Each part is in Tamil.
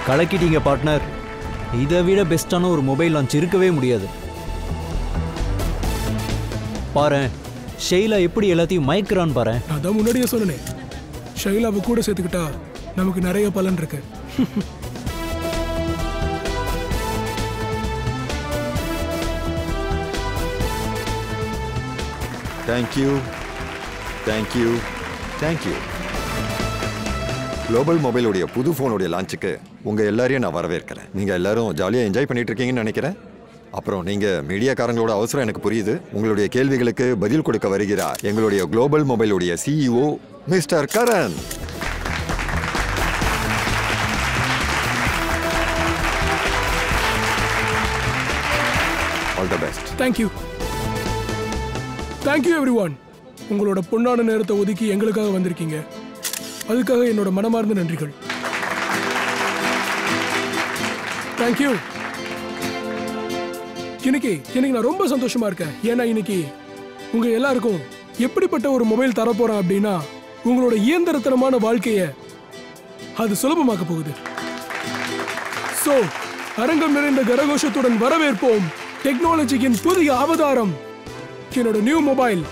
கலக்கிட்டீங்க பார்ட்னர். இதை விட பெஸ்டான ஒரு மொபைல் லான்ச் இருக்கவே முடியாது. பாரு, ஷெய்லா எப்படி எல்லாத்தையும் மயக்கிறான்னு பாரு. அதான் முன்னாடியே சொன்னேன், ஷெய்லாவை கூட சேர்த்துக்கிட்டா நமக்கு நிறைய பலன் இருக்கு. Thank you thank you thank you. குளோபல் மொபைலுடைய புது ஃபோனுடைய லான்ச்சுக்கு உங்கள் எல்லாரையும் நான் வரவேற்கிறேன். நீங்கள் எல்லாரும் ஜாலியாக என்ஜாய் பண்ணிட்டு இருக்கீங்கன்னு நினைக்கிறேன். அப்புறம் நீங்கள் மீடியாக்காரங்களோட அவசரம் எனக்கு புரியுது. உங்களுடைய கேள்விகளுக்கு பதில் கொடுக்க வருகிறார் எங்களுடைய குளோபல் மொபைலுடைய CEO mister Karan. All the best. Thank you thank you everyone. உங்களோட பொன்னான நேரத்தை ஒதுக்கி எங்களுக்காக வந்திருக்கீங்க. அதுக்காக என்னோட மனமார்ந்த நன்றிகள். தேங்க்யூ. இன்னைக்கு நான் ரொம்ப சந்தோஷமா இருக்கேன். ஏன்னா இன்னைக்கு உங்க எல்லாருக்கும் எப்படிப்பட்ட ஒரு மொபைல் தரப்போறேன் அப்படின்னா, உங்களோட இயந்திரத்தனமான வாழ்க்கைய அது சுலபமாக்க போகுது. சோ அரங்கம் நிறைந்த கரகோஷத்துடன் வரவேற்போம் டெக்னாலஜியின் புதிய அவதாரம், என்னோட new mobile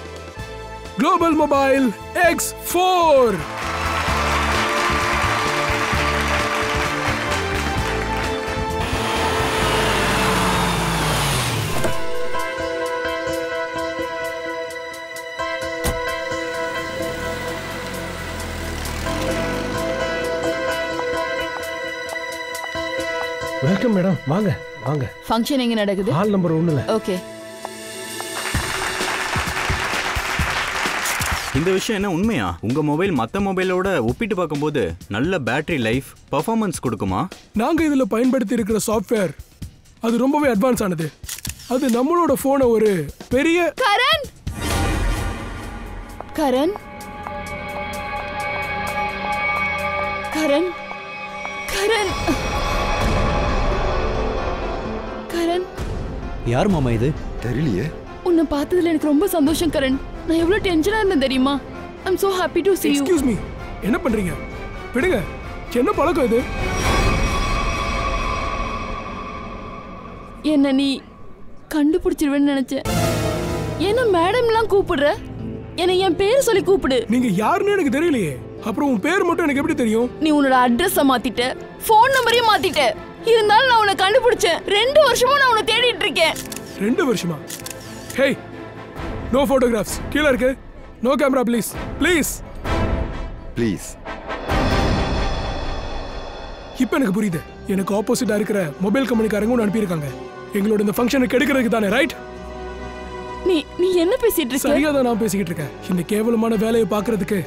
global mobile X4. Welcome madam, வாங்க வாங்க. ஃபங்க்ஷன் எங்க நடக்குது? ஹால் நம்பர் 1ல. ஓகே. இந்த விஷயம் என்ன உண்மையா? உங்க மொபைல் மத்த மொபைலோட ஒப்பிட்டு பார்க்கும்போது நல்ல பேட்டரி லைஃப், பெர்ஃபார்மன்ஸ் கொடுக்குமா? நாங்க இதுல பயன்படுத்தி இருக்கிற சாஃப்ட்வேர் அது ரொம்பவே அட்வான்ஸ் ஆனது. அது நம்மளோட போனை ஒரு பெரிய கரண் கரண் கரண் கரண் கரண். யார் மாமா இது? தெரியலையே. உன்னை பார்த்ததுல எனக்கு ரொம்ப சந்தோஷம் கரண். நான் எவ்வளவு டென்ஷனா இருந்தேன் தெரியுமா? I'm so happy to see you. Excuse me. என்ன பண்றீங்க? விடுங்க. என்ன பழக்கம் இது? என்ன நீ கண்டுபிடிச்சிருவேன்னு நினைச்சேன். என்ன மேடம்லாம் கூப்பிடுற? என்ன என் பேர் சொல்லி கூப்பிடு. நீங்க யாருன்னு எனக்கு தெரியலையே. அப்புறம் உன் பேர் மட்டும் எனக்கு எப்படி தெரியும்? நீ உன்னோட அட்ரஸ மாத்திட்ட, ஃபோன் நம்பரையும் மாத்திட்ட. இருந்தாலும் நான் உன்னை கண்டுபிடிச்சேன். 2 வருஷமா நான் உன்னை தேடிட்டு இருக்கேன். 2 வருஷமா? Hey, no photographs. கீழ இருக்கு. No camera please. Please please. இப்போ எனக்கு புரியுது. எனக்கு ஆப்போசிட்டா இருக்கிற மொபைல் கம்பெனிக்காரங்க ஒன்று அனுப்பியிருக்காங்க. எங்களோட இந்த ஃபங்க்ஷனை கெடுக்கிறதுக்கு தானே, ரைட்? நீ என்ன பேசிட்டு இருக்க? சரியா தான் நான் பேசிக்கிட்டு இருக்கேன். இந்த கேவலமான வேலையை பார்க்கிறதுக்கு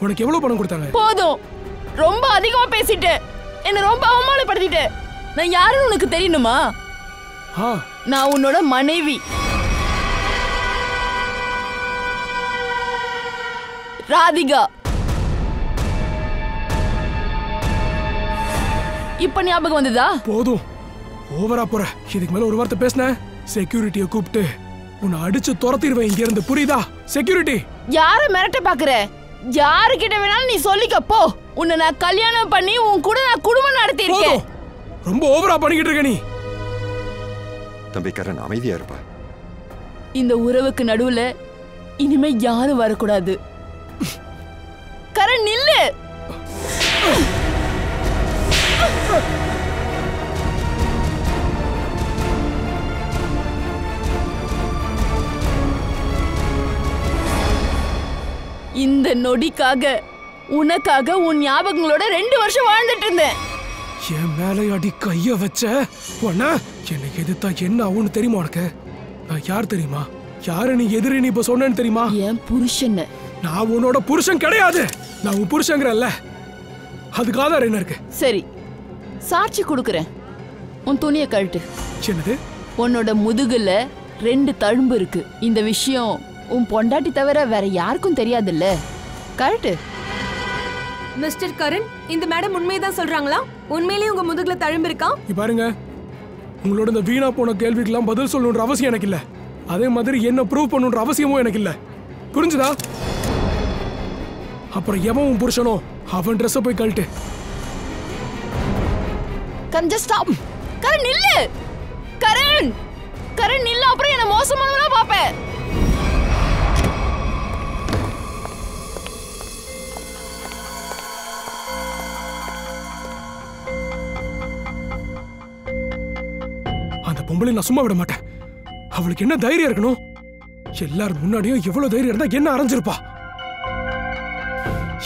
உனக்கு எவ்வளவு பணம் கொடுத்தாங்க? போதும், ரொம்ப அதிகமா பேசிட்ட. என்ன ரொம்ப அவமானப்படுத்திட்ட. நான் யாருன்னு உனக்கு தெரியணுமா? நான் உன்னோட மனைவி ராதிகா. இப்ப ஞாபகம் வந்ததா? போதும், ஓவரா போற. இதுக்கு மேல ஒரு வார்த்தை பேசின செக்யூரிட்டியை கூப்பிட்டு உன்னை அடிச்சு துரத்திடுவேன் இங்க இருந்து, புரியுதா? செக்யூரிட்டி. யார மிரட்ட பாக்குற? யாருக்கிட்ட வேணாலும் நீ சொல்லிக்க போ. உன்னை நான் கல்யாணம் பண்ணி உன் கூட நான் குடும்பம் நடத்தி இருக்கேன். ரொம்ப ஓவரா பண்ணிக்கிட்டு இருக்க நீ. தம்பி கரண், அமைதியா இருப்பா. இந்த உறவுக்கு நடுவுல இனிமே யாரும் வரக்கூடாது. கரண் நில்லு. இந்த நொடிக்காக, உனக்காக, உன் ஞாபகங்களோட 2 வருஷம் வாழ்ந்துட்டு இருந்தேன். என் மேல அடி கைய வச்ச உன்ன என்னை எதிர்த்தா என்ன ஆகும்னு தெரியுமா உனக்கு? நான் யார் தெரியுமா? யாரு நீ எதிரி நீ இப்ப சொன்னேன்னு தெரியுமா? என் புருஷன். நான் உன்னோட புருஷன் கிடையாது. நான் உன் புருஷங்கிறல்ல, அதுக்கு ஆதாரம் என்ன இருக்கு? சரி, சாட்சி கொடுக்கறேன். உன் துணியை கழட்டு. என்னது? உன்னோட முதுகுல 2 தழும்பு இருக்கு. இந்த விஷயம் உன் பொண்டாட்டி தவிர வேற யாருக்கும் தெரியாதுல்ல. கழட்டு. மிஸ்டர் கரண், இந்த மேடம் உண்மையதான் சொல்றாங்களா? உண்மையிலேயே உங்க முதுகுல தழும்பு இருக்கா? பாருங்க, உங்களோட இந்த வீணா போன கேள்விக்கெல்லாம் பதில் சொல்லணுன்ற அவசியம் எனக்கு இல்ல. அதே மாதிரி என்ன ப்ரூவ் பண்ணணுன்ற அவசியமும் எனக்கு இல்ல. புரிஞ்சுதா? அப்புறம் எவன் உன் புருஷனோ அவன் ட்ரெஸ்ஸை போய் கழட்டு. Karan just stop. கரண் நில்லு. கரண் கரண் நில்லு, அப்புறம் என்ன மோசமானவனா பாப்பேன். அந்த பொம்பளை நான் சும்மா விட மாட்டேன். அவளுக்கு என்ன தைரியம் இருக்கணும்? எல்லாரும் முன்னாடியும் எவ்வளவு தைரியம் இருந்தா என்ன அரைஞ்சிருப்பா?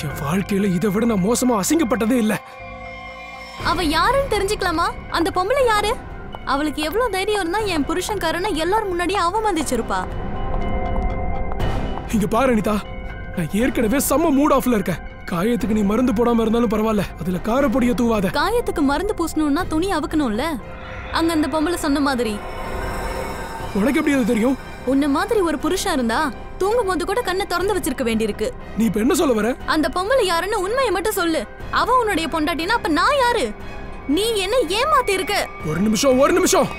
என் வாழ்க்கையில இதை விட நான் மோசமா அசிங்கப்பட்டதே இல்ல. அவ யாருன்னு தெரிஞ்சுக்கலாமா? அந்த பொம்பளை யாரு? அவளுக்கு எவ்வளவு தைரியம் இருந்தா என் புருஷன் காரனை எல்லாரும் முன்னாடியே அவமதிச்சிருப்பா. இங்க பாரு அனிதா, நான் ஏற்கனவே செம்ம மூட் ஆஃப்ல இருக்கேன். காயத்துக்கு நீ மருந்து போடாம இருந்தாலும் பரவாயில்ல, அதுல காரப்பொடிய தூவாத. காயத்துக்கு மருந்து பூசணும்னா துணி அவுக்கணும்ல. அங்க அந்த பொம்பளை சொன்ன மாதிரி. உனக்கு எப்படி அது தெரியும்? உன்ன மாதிரி ஒரு புருஷன் இருந்தா தூங்கும் போது கூட கண்ணை திறந்து வச்சிருக்க வேண்டியிருக்கு. நீ இப்ப என்ன சொல்ல வர? அந்த பொம்பளை யாருன்னு உண்மையை மட்டும் சொல்லு. அவ உன்னுடைய பொண்டாட்டினா அப்ப நான் யாரு? நீ என்ன ஏமாத்தி இருக்க? ஒரு நிமிஷம்.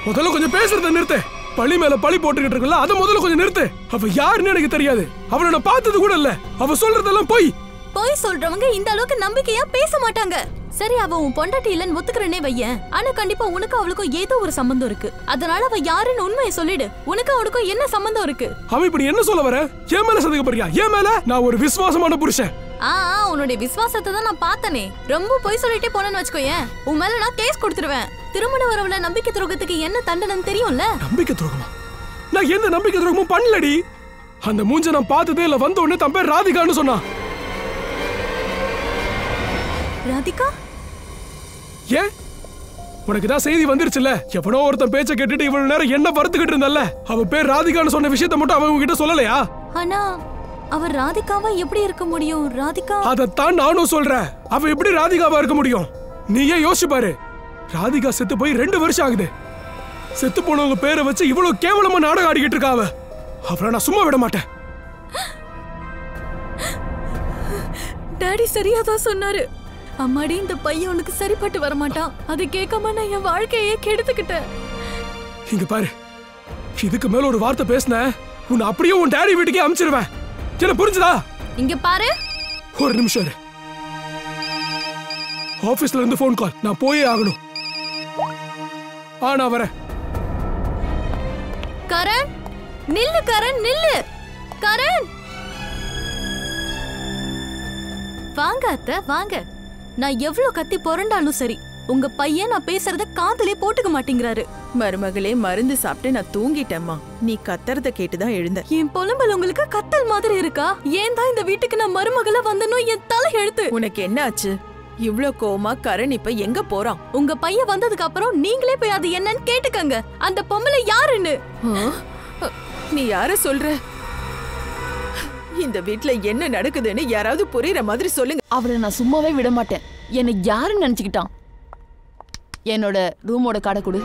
முதல்ல கொஞ்சம் பேசுறத நிறுத்து. பழி மேல பழி போட்டுக்கிட்டு இருக்கல, அத முதல்ல கொஞ்சம் நிறுத்து. அவ யாருன்னு எனக்கு தெரியாது. அவளை நான் பார்த்தது கூட இல்ல. அவ சொல்றதெல்லாம் பொய். பொய் சொல்றவங்க இந்த அளவுக்கு நம்பிக்கையா பேச மாட்டாங்க. சரி, அவ உன் பொண்டாட்டி இல்லன்னு ஒத்துக்கிறனே வையேன். ஆனா கண்டிப்பா உனக்கு அவளுக்கும் ஏதோ ஒரு சம்பந்தம் இருக்கு. அதனால அவ யாருன்னு உண்மையை சொல்லிடு. உனக்கு அவளுக்கும் என்ன சம்பந்தம் இருக்கு? அவ இப்படி என்ன சொல்ல வர? ஏன் மேல சந்தேகப்படுறியா? ஏன் மேல? நான் ஒரு விசுவாசமான புருஷன். உன்னுடைய விசுவாசத்தை தான் நான் பார்த்தனே. ரொம்ப பொய் சொல்லிட்டே போனேன்னு வச்சுக்கோயேன், உன் மேல நான் கேஸ் கொடுத்துருவேன். திருமண வரவுல நம்பிக்கை துரோகத்துக்கு என்ன தண்டனைன்னு தெரியும்ல? நம்பிக்கை துரோகமா? நான் எந்த நம்பிக்கை துரோகமும் பண்ணலடி. அந்த மூஞ்ச நான் பார்த்ததே இல்ல. வந்த உடனே தன் பேர் ராதிகான்னு சொன்னா. ராதிகா? ஏன்? உனக்கு தான் செய்தி வந்துருச்சுல. எவனோ ஒருத்தன் பேச்ச கேட்டுட்டு இவ்வளவு நேரம் என்ன வறுத்துக்கிட்டு இருந்தால, அவ பேர் ராதிகான்னு சொன்ன விஷயத்தை மட்டும் அவன் உங்ககிட்ட சொல்லலையா? ஆனா அவர் ராதிகாவா எப்படி இருக்க முடியும்? ராதிகா? அதத்தான் நானும் சொல்றேன். அவ எப்படி ராதிகாவா இருக்க முடியும்? நீயே யோசிச்சு பாரு. ராதிகா செத்து போய் 2 வருஷம் ஆகுது. செத்து போனவங்க பேரை வச்சு இவ்வளவு கேவலமா நாடகம் ஆடிக்கிட்டு இருக்கா அவ. அவளை நான் சும்மா விட மாட்டேன். டாடி சரியாதான் சொன்னாரு. அம்மாடி, இந்த பையன் உனக்கு சரிப்பட்டு வரமாட்டான். அதை கேட்காம நான் என் வாழ்க்கையே கெடுத்துக்கிட்டேன். இங்க பாரு, இதுக்கு மேல ஒரு வார்த்தை பேசின உன்னை அப்படியே உன் டாடி வீட்டுக்கே அனுப்பிச்சிருவேன். என்ன புரிஞ்சுதா? இங்க பாரு. ஒரு நிமிஷம் இரு. ஆபீஸ்ல இருந்து போன் கால். நான் போயே ஆகணும். நான் வரேன். கரண் நில்லு. கரண் நில்லு. கரண் வாங்க அத்தை, வாங்க. நான் எவ்வளவு கத்தி புரண்டாலும் சரி, உங்க பையன் நான் பேசுறத காதுலே போட்டுக்க மாட்டேங்கிறாரு. மருமகளே, மருந்து சாப்பிட்டு நான் தூங்கிட்டேம்மா. நீ கத்துறத கேட்டுதான் எழுந்த. என் புலம்பல் உங்களுக்கு கத்தல் மாதிரி இருக்கா? ஏன் தான் இந்த வீட்டுக்கு நான் மருமகளா வந்தனோ என் தலை எழுத்து. உனக்கு என்ன ஆச்சு? இவ்ளோ கோவமா கரண் இப்ப எங்க போறான்? உங்க பையன் வந்ததுக்கு அப்புறம் நீங்களே போய் அது என்னன்னு கேட்டுக்கங்க. அந்த பொம்பளை யாருன்னு. நீ யார சொல்ற? இந்த வீட்ல என்ன நடக்குதுன்னு யாராவது புரியுற மாதிரி சொல்லுங்க. அவளை நான் சும்மாவே விட மாட்டேன். என்ன யாருன்னு நினைச்சுக்கிட்டான்? என்னோட ரூமோட கார்டை கொடு.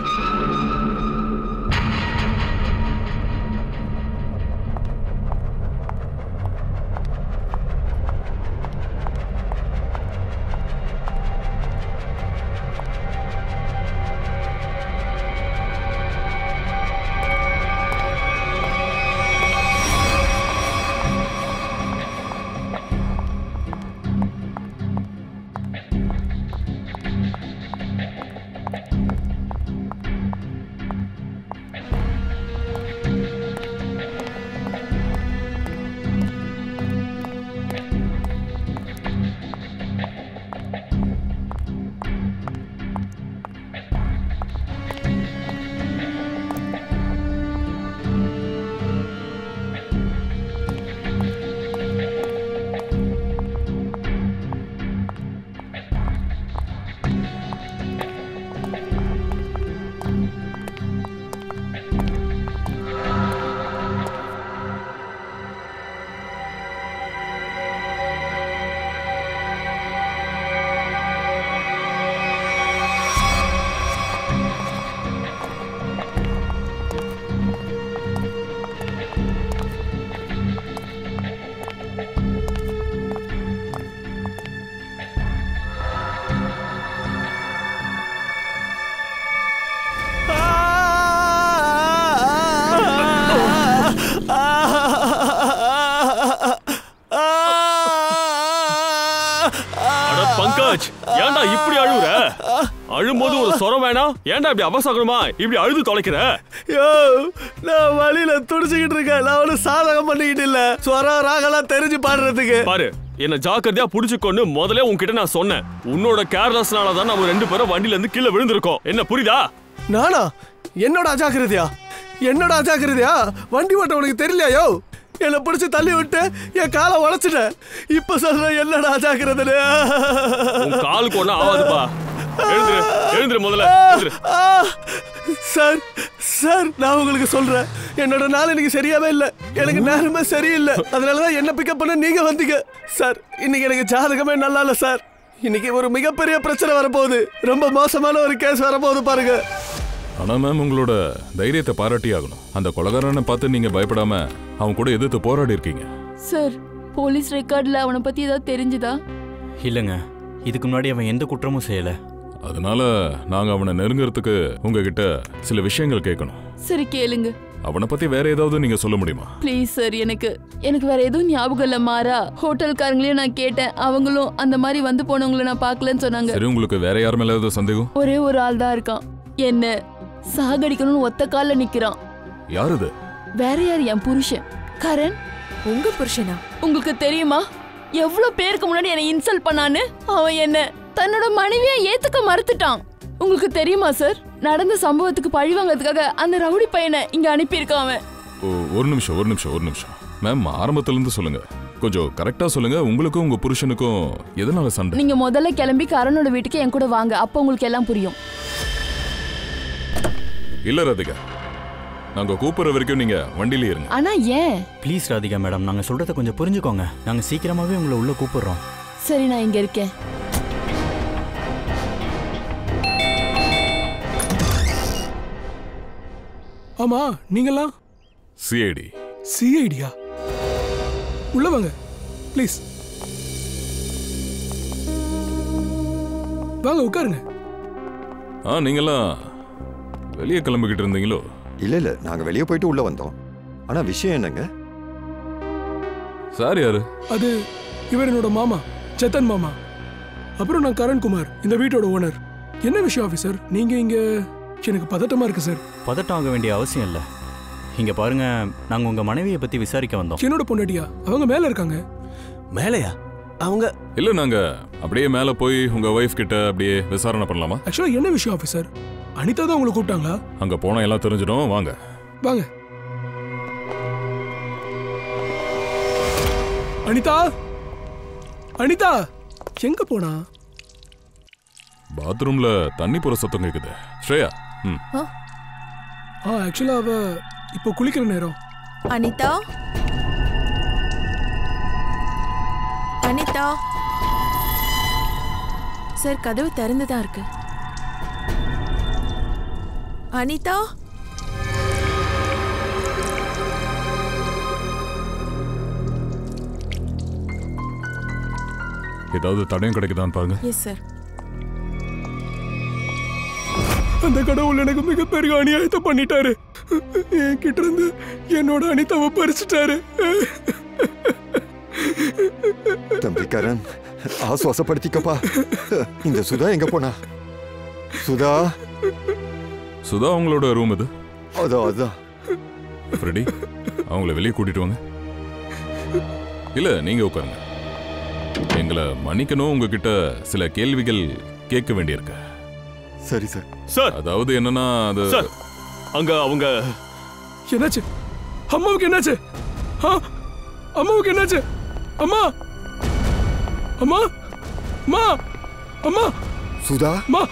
அழும்போது ஒரு சொரம் வேணாம். ஏன்டா இப்படி அவசரமா இப்படி அழுது தொலைக்கிற? நான் வழியில துடிச்சுக்கிட்டு இருக்கேன். நான் ஒன்னும் சாதகம் பண்ணிக்கிட்டு இல்ல. சொரம் ராகலாம் தெரிஞ்சு பாடுறதுக்கு. பாரு, என்ன ஜாக்கிரதையா புடிச்சுக்கொண்டு முதல்ல உன்கிட்ட நான் சொன்னேன். உன்னோட கேர்லெஸ்னால தான் நம்ம 2 பேரும் வண்டியில இருந்து கீழே விழுந்திருக்கோம். என்ன புரியுதா? நானா? என்னோட அஜாக்கிரதையா? என்னோட அஜாக்கிரதையா? வண்டி ஓட்ட உனக்கு தெரியலையோ? என்னை பிடிச்சி தள்ளி விட்டு என் காலை உழைச்சிட்டேன். இப்ப சொல்ற என்னோட அஜாக்கிரதை. உன் காலுக்கு ஒன்னும் ஆகாதுப்பா. எழுந்துரு முதல்ல. சார் சார், நான் உங்களுக்கு சொல்றேன், என்னோட நாள் இன்னைக்கு சரியாவே இல்லை. எனக்கு நேரமே சரியில்லை. அதனாலதான் என்ன பிக்கப் பண்ண நீங்க வந்தீங்க. சார், இன்னைக்கு எனக்கு ஜாதகமே நல்லா இல்லை சார். இன்னைக்கு ஒரு மிகப்பெரிய பிரச்சனை வரப்போகுது. ரொம்ப மோசமான ஒரு கேஸ் வரப்போகுது பாருங்க. ஆனா மேம், உங்களோட தைரியத்தை பாராட்டி ஆகணும். அந்த கொலைகாரனை பார்த்து நீங்க பயப்படாம அவன் கூட எதிர்த்து போராடி இருக்கீங்க. சார், போலீஸ் ரெக்கார்ட்ல அவனை பத்தி ஏதாவது தெரிஞ்சுதா? இல்லைங்க, இதுக்கு முன்னாடி அவன் எந்த குற்றமும் செய்யல. அதனால நாங்க அவனை நெருங்கிறதுக்கு உங்ககிட்ட சில விஷயங்கள் கேட்கணும். சரி, கேளுங்க. அவனை பத்தி வேற ஏதாவது நீங்க சொல்ல முடியுமா? ப்ளீஸ் சார், எனக்கு வேற எதுவும் ஞாபகம் இல்ல. மாறா ஹோட்டல்காரங்களையும் நான் கேட்டேன். அவங்களும் அந்த மாதிரி வந்து போனவங்களை நான் பார்க்கலன்னு சொன்னாங்க. சரி, உங்களுக்கு வேற யார் மேல ஏதாவது சந்தேகம்? ஒரே ஒரு ஆள் தான் இருக்கான். என்ன சாகடிக்கணும்னு ஒத்த கால்ல நிக்கிறான். யார் இது? வேற யார்? என் புருஷன் கரண். உங்க புருஷனா? உங்களுக்கு தெரியுமா எவ்வளவு பேருக்கு முன்னாடி என்னை இன்சல்ட் பண்ணான்னு? அவன் என்ன தன்னோட மனைவியா ஏத்துக்க மறுத்துட்டான். உங்களுக்கு தெரியுமா சார், நடந்த சம்பவத்துக்கு பழி வாங்கிறதுக்காக அந்த ரவுடி பையனை இங்க அனுப்பியிருக்கான் அவன். ஒரு நிமிஷம் மேம், ஆரம்பத்துல இருந்து சொல்லுங்க. கொஞ்சம் கரெக்டா சொல்லுங்க. உங்களுக்கும் உங்க புருஷனுக்கும் எதனால சண்டை? நீங்க முதல்ல கிளம்பி கரணோட வீட்டுக்கு என் கூட வாங்க. அப்ப உங்களுக்கு எல்லாம் புரியும். இல்ல ராதிகா, நாங்க கூப்பிடுற வரைக்கும் நீங்க வண்டியில இருங்க. ஆனா ஏன்? ப்ளீஸ் ராதிகா மேடம், நாங்க சொல்றத கொஞ்சம் புரிஞ்சுக்கோங்க. நாங்க சீக்கிரமாவே உங்களை உள்ள கூப்பிடுறோம். சரி, நான் இங்க இருக்கேன். ஆமா, நீங்களாம் சிஐடி. சிஐடியா? உள்ள வாங்க ப்ளீஸ். வாங்க உட்காருங்க. நீங்களாம் வெளியே கிளம்பிக்கிட்டு இருந்தீங்களோ? இல்ல, நாங்க வெளியே போயிட்டு உள்ள வந்தோம். ஆனா விஷயம் என்னங்க? சார் யாரு? அது இவர் என்னோட மாமா, சேத்தன் மாமா. அப்புறம் நான் கரண்குமார், இந்த வீட்டோட ஓனர். என்ன விஷயம் ஆபீசர், நீங்க இங்க? எனக்கு பதட்டமா இருக்கு சார். பதட்டம் ஆக வேண்டிய அவசியம் இல்லை. இங்க பாருங்க, நாங்க உங்க மனைவியை பத்தி விசாரிக்க வந்தோம். என்னோட பொண்டாட்டியா? அவங்க மேல இருக்காங்க. மேலையா? அவங்க இல்ல, நாங்க அப்படியே மேல போய் உங்க வைஃப் கிட்ட அப்படியே விசாரணை பண்ணலாமா? ஆக்சுவலா என்ன விஷயம் ஆபீசர்? அனிதா தான் உங்களை கூப்பிட்டாங்களா? அங்க போனா எல்லாம் தெரிஞ்சிடும். வாங்க வாங்க. அனிதா, அனிதா எங்க போனா? பாத்ரூம்ல தண்ணி போற சத்தம் கேக்குது. ஸ்ரேயா. ஆக்சுவலா அவ இப்போ குளிக்கிற நேரம். அனிதா, அனிதா சார், கதவு திறந்துதான் இருக்கு. அனிதா, ஏதாவது தடயம் கிடைக்குதான்னு பாருங்க. Yes sir. அந்த கடவுள் எனக்கு மிகப்பெரிய அநியாயத்தை பண்ணிட்டாரு. என்கிட்ட இருந்து என்னோட அனிதாவை பறிச்சுட்டாரு. தம்பி கரண், ஆசுவாசப்படுத்திக்கப்பா. இந்த சுதா எங்க போனா? சுதா அவங்களோட ரூம் இது. அதான் ஃப்ரெடி, அவங்கள வெளியே கூட்டிட்டு வாங்க. இல்ல, நீங்க உட்காருங்க. எங்களை மன்னிக்கணும், உங்ககிட்ட சில கேள்விகள் கேட்க வேண்டியிருக்கு. சரி சார். சார், அதாவது என்னன்னா, அது அங்க அவங்க என்னாச்சு? அம்மாவுக்கு என்னாச்சு? அம்மாவுக்கு என்னாச்சு? அம்மா, அம்மா, அம்மா, அம்மா, சுதா, அம்மா,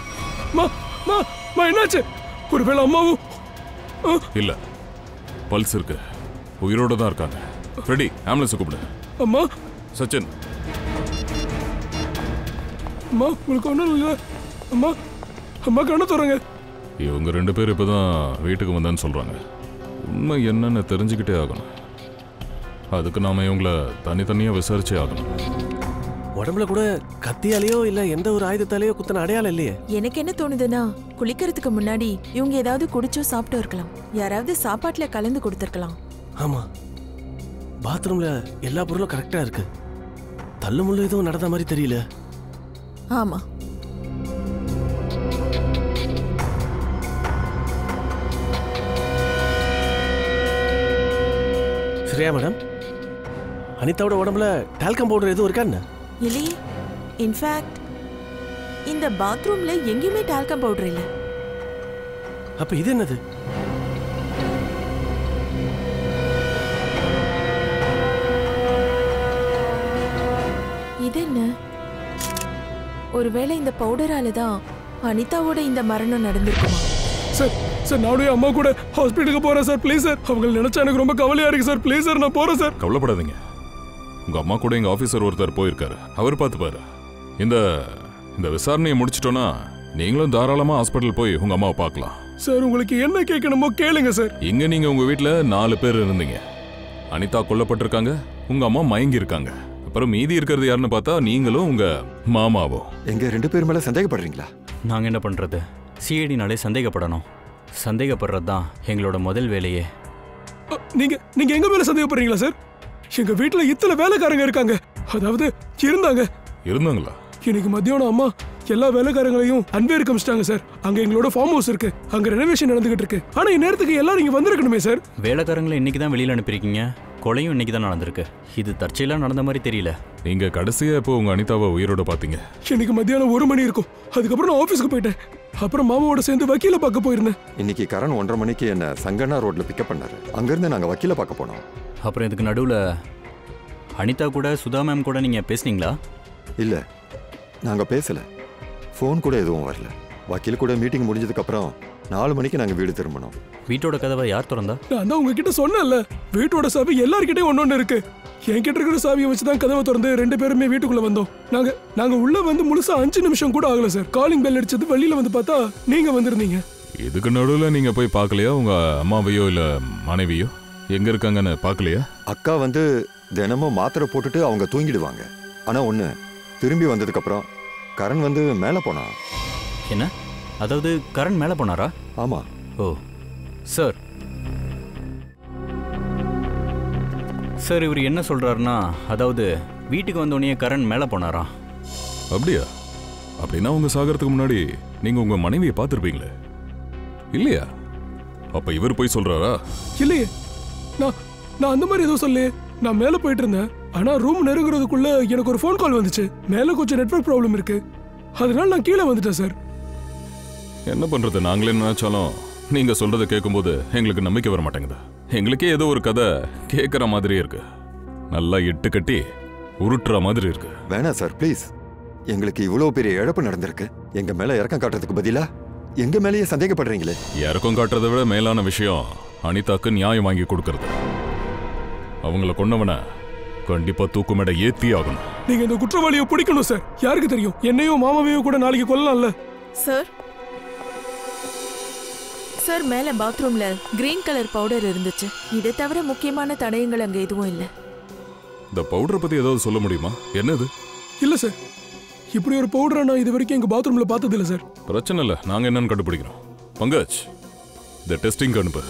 அம்மா, அம்மா, அம்மா, என்னாச்சு? ஒருவேளை அம்மாவும்? இல்ல, பல்ஸ் இருக்கு, உயிரோட தான் இருக்காங்க. ஃப்ரெடி, ஆம்புலன்ஸ் கூப்பிடு. அம்மா, சச்சின். அம்மா, உங்களுக்கு ஒன்றும் இல்லை. அம்மா, அம்மா கண்ணை தரங்க. இவங்க 2 பேர் இப்பதான் வீட்டுக்கு வந்தேன்னு சொல்றாங்க. உண்மை என்னன்னு தெரிஞ்சுக்கிட்டே ஆகணும். அதுக்கு நாம இவங்கள தனித்தனியா விசாரிச்சே ஆகணும். உடம்புல கூட கத்தியாலேயோ இல்ல எந்த ஒரு ஆயுதத்தாலேயோ குத்தன அடையாளம் இல்லையே. எனக்கு என்ன தோணுதுன்னா, குளிக்கிறதுக்கு முன்னாடி இவங்க ஏதாவது குடிச்சோ சாப்பிட்டோ இருக்கலாம். யாராவது சாப்பாட்டுல கலந்து கொடுத்துருக்கலாம். ஆமா, பாத்ரூம்ல எல்லா பொருளும் கரெக்டா இருக்கு. தள்ளுமுள்ளு எதுவும் நடந்த மாதிரி தெரியல. ஆமா. சரியா மேடம்? அனிதாவோட உடம்புல டால்கம் பவுடர் எதுவும் இருக்கா என்ன? இல்லையே. இன்ஃபேக்ட் இந்த பாத்ரூம்ல எங்கேயுமே டால்கம் பவுடர் இல்ல. அப்ப இது என்னது? இது என்ன? ஒருவேளை இந்த பவுடரால தான் அனிதாவோட இந்த மரணம் நடந்திருக்குமா? சார் சார் நானும் அம்மா கூட ஹாஸ்பிட்டலுக்கு போறேன் சார். ப்ளீஸ் சார், அவங்க நினைச்சா எனக்கு ரொம்ப கவலையா இருக்கு சார். ப்ளீஸ் சார், நான் போறேன் சார். கவலைப்படாதீங்க. உங்க அம்மா கூட எங்க ஆபீசர் ஒருத்தர் போயிருக்காரு. அவர் பார்த்துப்பாரு. இந்த இந்த விசாரணையை முடிச்சிட்டோன்னா நீங்களும் தாராளமா ஹாஸ்பிட்டல் போய் உங்க அம்மாவை பார்க்கலாம். சார், உங்களுக்கு என்ன கேட்கணுமோ கேளுங்க சார். இங்க நீங்க உங்க வீட்டுல 4 பேர் இருந்தீங்க. அனிதா கொல்லப்பட்டிருக்காங்க, உங்க அம்மா மயங்கி இருக்காங்க. அப்புறம் மீதி இருக்கிறது யாருன்னு பார்த்தா நீங்களும் உங்க மாமாவும். எங்க 2 பேர் மேல சந்தேகப்படுறீங்களா? நாங்க என்ன பண்றது? சிஐடினாலே சந்தேகப்படணும். சந்தேகப்படுறது தான் எங்களோட முதல் வேலையே. நீங்க நீங்க எங்க மேல சந்தேகப்படுறீங்களா சார்? எங்க வீட்டுல இத்தனை வேலைக்காரங்க இருக்காங்க. அதாவது இருந்தாங்களா? இன்னைக்கு மத்தியானம் அம்மா எல்லா வேலைக்காரங்களையும் அன்வேர் கமிச்சிட்டாங்க சார். அங்க எங்களோட ஃபார்ம் ஹவுஸ் இருக்கு, அங்க ரெனோவேஷன் நடந்துகிட்டு இருக்கு. ஆனா இந்நேரத்துக்கு எல்லாரும் இங்க வந்திருக்கணுமே சார். வேலைக்காரங்களை இன்னைக்கு தான் வெளியில அனுப்பியிருக்கீங்க. கொலையும் இன்னைக்கு தான் நடந்திருக்கு. இது தற்செயலா நடந்த மாதிரி தெரியல. நீங்க கடைசியா இப்போ உங்க அனிதாவை உயிரோட பாத்தீங்க? இன்னைக்கு மத்தியானம் 1 மணி இருக்கும். அதுக்கப்புறம் நான் ஆபீஸ்க்கு போயிட்டேன். அப்புறம் மாமாவோட சேர்ந்து வக்கீல பார்க்க போயிருந்தேன். இன்னைக்கு கரண் 1:30 மணிக்கு என்ன சங்கண்ணா ரோட்ல பிக்கப் பண்ணாரு. அங்கிருந்து நாங்க வக்கீல பார்க்க போனோம். அப்புறம் இதுக்கு நடுவுல அனிதா கூட சுதா மேம் கூட நீங்க பேசுனீங்களா? இல்ல, நாங்க பேசல. ஃபோன் கூட எதுவும் வரல. வக்கீல் கூட மீட்டிங் முடிஞ்சதுக்கு அப்புறம் 4 மணிக்கு நாங்க வீடு திரும்பணும். வீட்டோட கதவை யார் திறந்தா? நான் தான் உங்ககிட்ட சொன்னேன்ல, வீட்டோட சாவி எல்லார்கிட்டயும் ஒன்னொன்னு இருக்கு. என்கிட்ட இருக்கிற சாவியை வச்சுதான் கதவை திறந்து 2 பேருமே வீட்டுக்குள்ள வந்தோம். நாங்க உள்ள வந்து முழுசா 5 நிமிஷம் கூட ஆகல சார். காலிங் பெல் அடிச்சது வெளியில வந்து பார்த்தா நீங்க வந்திருந்தீங்க. இதுக்கு நடுவுல நீங்க போய் பார்க்கலையா உங்க அம்மாவையோ இல்ல மனைவியோ? எங்க இருக்காங்கன்னு பார்க்கலையா? அக்கா வந்து தினமும் மாத்திரை போட்டுட்டு அவங்க தூங்கிடுவாங்க. ஆனா ஒண்ணு, திரும்பி வந்ததுக்கு அப்புறம் கரண் வந்து மேல போனா. என்ன? அதாவது கரண் மேல போனாரா? ஆமா. ஓ சார், சார் இவர் என்ன சொல்றாருன்னா, அதாவது வீட்டுக்கு வந்தோடனே கரண் மேல போனாரா? அப்படியா? அப்படின்னா உங்க சாகறதுக்கு முன்னாடி நீங்க உங்க மனைவியை பார்த்திருப்பீங்களே இல்லையா? அப்ப இவர் போய் சொல்றாரா? இல்லையே, நான் அந்த மாதிரி எதுவும் சொல்லு. நான் மேல போயிட்டு இருந்தேன். ஆனா ரூம் நெருங்குறதுக்குள்ள எனக்கு ஒரு ஃபோன் கால் வந்துச்சு. மேல கொஞ்சம் நெட்வொர்க் ப்ராப்ளம் இருக்கு, அதனால நான் கீழே வந்துட்டேன் சார். என்ன பண்றது? நாங்களே நினைச்சாலும் நீங்க சொல்றதை கேட்கும்போது எங்களுக்கு நம்பிக்கை வர மாட்டேங்குது. எங்களுக்கே ஏதோ ஒரு கதை கேட்கற மாதிரி இருக்கு. நல்லா இட்டு கட்டி உருட்டுற மாதிரி இருக்கு. வேணாம் சார், ப்ளீஸ். எங்களுக்கு இவ்வளவு பெரிய இழப்பு நடந்திருக்கு. எங்க மேல இறக்கம் காட்டுறதுக்கு பதிலா எங்க மேலேயே சந்தேகப்படுறீங்களே. இறக்கம் காட்டுறதை விட மேலான விஷயம் அனிதாக்கு நியாயம் வாங்கி கொடுக்கறது. அவங்கள கொன்னவனை கண்டிப்பா தூக்குமேடை ஏத்தி ஆகணும். நீங்க இந்த குற்றவாளியை பிடிக்கணும் சார். யாருக்கு தெரியும், என்னையும் மாமாவையும் கூட நாளைக்கு கொல்லலாம்ல சார். சார், மேல பாத்ரூம்ல கிரீன் கலர் பவுடர் இருந்துச்சு. இதை தவிர முக்கியமான தடயங்கள் அங்க எதுவும் இல்ல. இந்த பவுடரை பத்தி ஏதாவது சொல்ல முடியுமா? என்னது? இல்ல சார், இப்படி ஒரு பவுடரை நான் இது வரைக்கும் எங்க பாத்ரூம்ல பார்த்தது இல்ல சார். பிரச்சனை இல்ல, நாங்க என்னன்னு கண்டுபிடிக்கிறோம். பங்கஜ், இந்த டெஸ்டிங் அனுப்பு.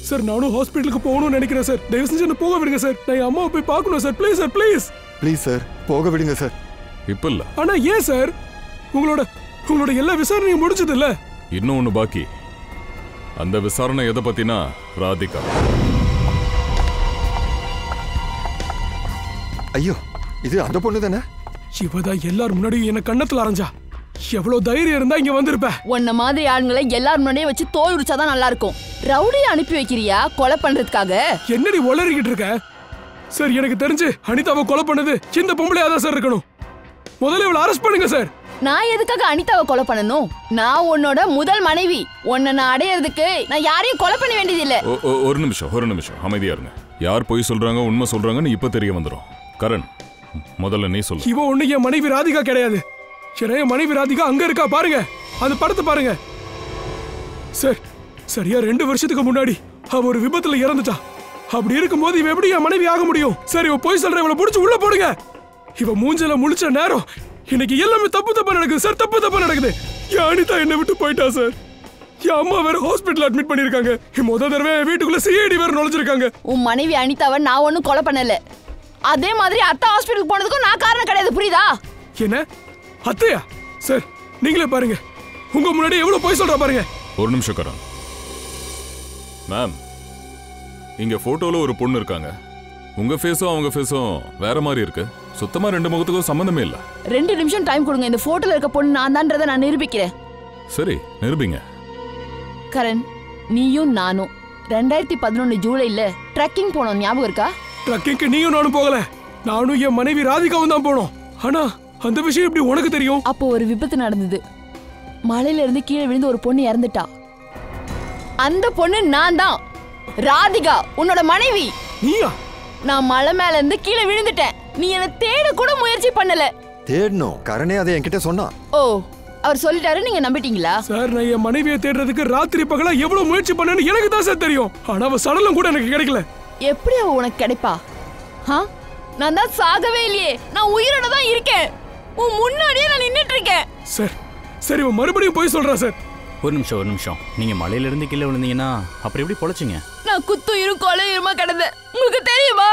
சார், நானும் ஹாஸ்பிட்டலுக்கு போகணும்னு நினைக்கிறேன் சார். தயவு செஞ்சு என்ன போக விடுங்க சார். நான் என் அம்மாவை போய் பார்க்கணும் sir. Please sir, please please sir, போக விடுங்க சார். இப்ப இல்ல. ஆனா ஏன் சார்? உங்களோட எல்லா விசாரணையும் முடிச்சது இல்ல? இன்னும் ஒண்ணு பாக்கி. அந்த விசாரணை எதை பத்தினா ராதிகா. ஐயோ, இது அந்த பொண்ணு தானே? இவதான் எல்லாரும் முன்னாடியும் என்ன கண்ணத்துல அரைஞ்சா. எவ்வளவு தைரியம் இருந்தா இங்க வந்திருப்ப. உன்ன மாதிரி ஆளுங்களை எல்லாரும் முன்னாடியே வச்சு தோல் உரிச்சாதான் நல்லா இருக்கும். ரவுடியை அனுப்பி வைக்கிறியா கொலை பண்றதுக்காக? என்னடி உளறிக்கிட்டு இருக்க? சார், எனக்கு தெரிஞ்சு அனிதாவை கொலை பண்ணது இந்த பொம்பளையா தான் சார் இருக்கணும். முதல்ல இவளை அரெஸ்ட் பண்ணுங்க சார். நான் எதுக்காக அனிதாவை கொலை பண்ணணும்? நான் உன்னோட முதல் மனைவி. உன்னை நான் அடையிறதுக்கு நான் யாரையும் கொலை பண்ண வேண்டியது இல்ல. ஒரு நிமிஷம் அமைதியா இருங்க. யார் போய் சொல்றாங்க உண்மை சொல்றாங்கன்னு இப்ப தெரிய வந்துடும். கரண், முதல்ல நீ சொல்லு. இவ ஒண்ணு என் மனைவி ராதிகா கிடையாது. என் மனைவி ராதிகா அங்க இருக்கா பாருங்க. அந்த படத்தை பாருங்க சார். சரியா 2 வருஷத்துக்கு முன்னாடி அவ ஒரு விபத்துல இறந்துட்டா. அப்படி இருக்கும்போது இவ எப்படி என் மனைவி ஆக முடியும்? சரி, இவ போய் சொல்ற, இவளை புடிச்சு உள்ள போடுங்க. இவ மூஞ்சல முழிச்ச நேரம் இன்னைக்கு எல்லாமே தப்பு நடக்குது சார். தப்பு நடக்குது. என் அனிதா என்னை விட்டு போயிட்டா சார். என் அம்மா வேற ஹாஸ்பிட்டல் அட்மிட் பண்ணிருக்காங்க. முதல் தடவை வீட்டுக்குள்ள சிஐடி வேற நுழைஞ்சிருக்காங்க. உன் மனைவி அனிதாவை நான் ஒன்னும் கொலை பண்ணல. அதே மாதிரி அத்தா ஹாஸ்பிட்டல் போனதுக்கும் நான் காரணம் கிடையாது, புரியுதா? என்ன அத்தையா? சார், நீங்களே பாருங்க. உங்க முன்னாடி எவ்வளவு போய் சொல்ற பாருங்க. ஒரு நிமிஷம் கரண். மேம், இங்க போட்டோல ஒரு பொண்ணு இருக்காங்க. உங்க ஃபேஸும் அவங்க ஃபேஸும் வேற மாதிரி இருக்கு. சுத்தமா ரெண்டு முகத்துக்கும் சம்பந்தமே இல்ல. 2 நிமிஷம் டைம் கொடுங்க. இந்த போட்டோல இருக்க பொண்ணு நான் தான்றதை நான் நிரூபிக்கிறேன். சரி, நிரூபிங்க. கரண், நீயும் நானும் 2011 ஜூலைல ட்ரெக்கிங் போனோம், ஞாபகம் இருக்கா? ட்ரெக்கிங்க்கு நீயும் நானும் போகல. நானும் என் மனைவி ராதிகாவும் தான் போனோம். ஆனா அந்த விஷயம் எப்படி உனக்கு தெரியும்? அப்போ ஒரு விபத்து நடந்தது. மலையில இருந்து கீழே விழுந்து ஒரு பொண்ணு இறந்துட்டா. அந்த பொண்ணு நான் தான், ராதிகா, உன்னோட மனைவி. நீயா? நான் மலை மேல இருந்து கீழே விழுந்துட்டேன். நீ என்ன தேட கூட முயற்சி பண்ணல. தேடணும், கரணே அதை என்கிட்ட சொன்னா. ஓ, அவர் சொல்லிட்டாரு, நீங்க நம்பிட்டீங்களா? சார், நான் என் மனைவியை தேடுறதுக்கு ராத்திரி பகலா எவ்வளவு முயற்சி பண்ணேன்னு எனக்கு தான் சார் தெரியும். ஆனா அவ சடலம் கூட எனக்கு கிடைக்கல. எப்படி அவ உனக்கு கிடைப்பா? நான் தான் சாகவே இல்லையே, நான் உயிரோட தான் இருக்கேன். உன் முன்னாடியே நான் நின்னுட்டு இருக்கேன். சார், சரி, இவன் மறுபடியும் போய் சொல்றா சார். ஒரு நிமிஷம். நீங்க மலையில இருந்து கீழே விழுந்தீங்கன்னா அப்புறம் எப்படி பொழைச்சிங்க? நான் குத்துயிரும் கொலையுமா கிடந்தேன். உங்களுக்கு தெரியுமா?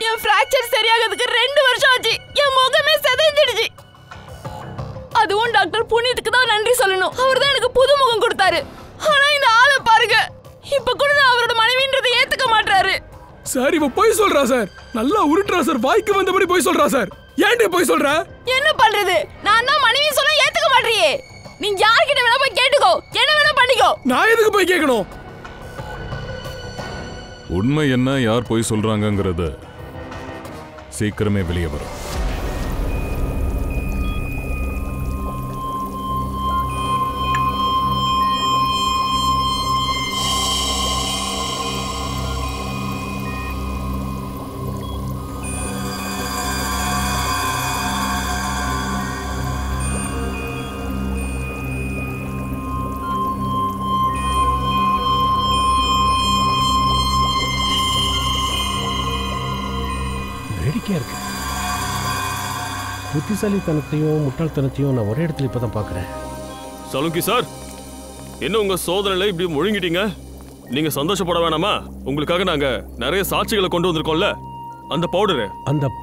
என் ஃப்ராக்சர் சரியாகிறதுக்கு 2 வருஷம் ஆச்சு. என் முகமே சிதைஞ்சிடுச்சு. அதுவும் டாக்டர் புனித்துக்கு தான் நன்றி சொல்லணும். அவர் தான் எனக்கு புது முகம் கொடுத்தாரு. ஆனா இந்த ஆளை பாருங்க, இப்ப கூட நான் அவரோட மனைவின்றதை ஏத்துக்க மாட்டாரு. சார், இவ போய் சொல்றா சார். நல்லா உருட்டுறா சார். வாய்க்கு வந்தபடி போய் சொல்றா சார். ஏன்டி போய் சொல்ற? என்ன பண்றது? நான் தான் மனைவி சொன்னா ஏத்துக்க மாட்டறியே. நீ யார்கிட்ட வேணா போய் கேட்டுக்கோ, என்ன வேணா பண்ணிக்கோ. நான் எதுக்கு போய் கேட்கணும்? உண்மை என்ன, யார் போய் சொல்றாங்கங்கிறது சீக்கிரமே வெளியே வரும். இருக்கு. புத்திசாலித்தனத்தையும் முட்டாள்தனத்தையும் நான் ஒரே இடத்துல இப்பதான் பாக்குறேன். சலுங்கி சார், என்ன உங்க சோதனையில இப்படி முழுங்கிட்டீங்க? நீங்க சந்தோஷப்பட வேணாமா? உங்களுக்காக நாங்க நிறைய சாட்சிகளை கொண்டு வந்திருக்கோம்ல. அந்த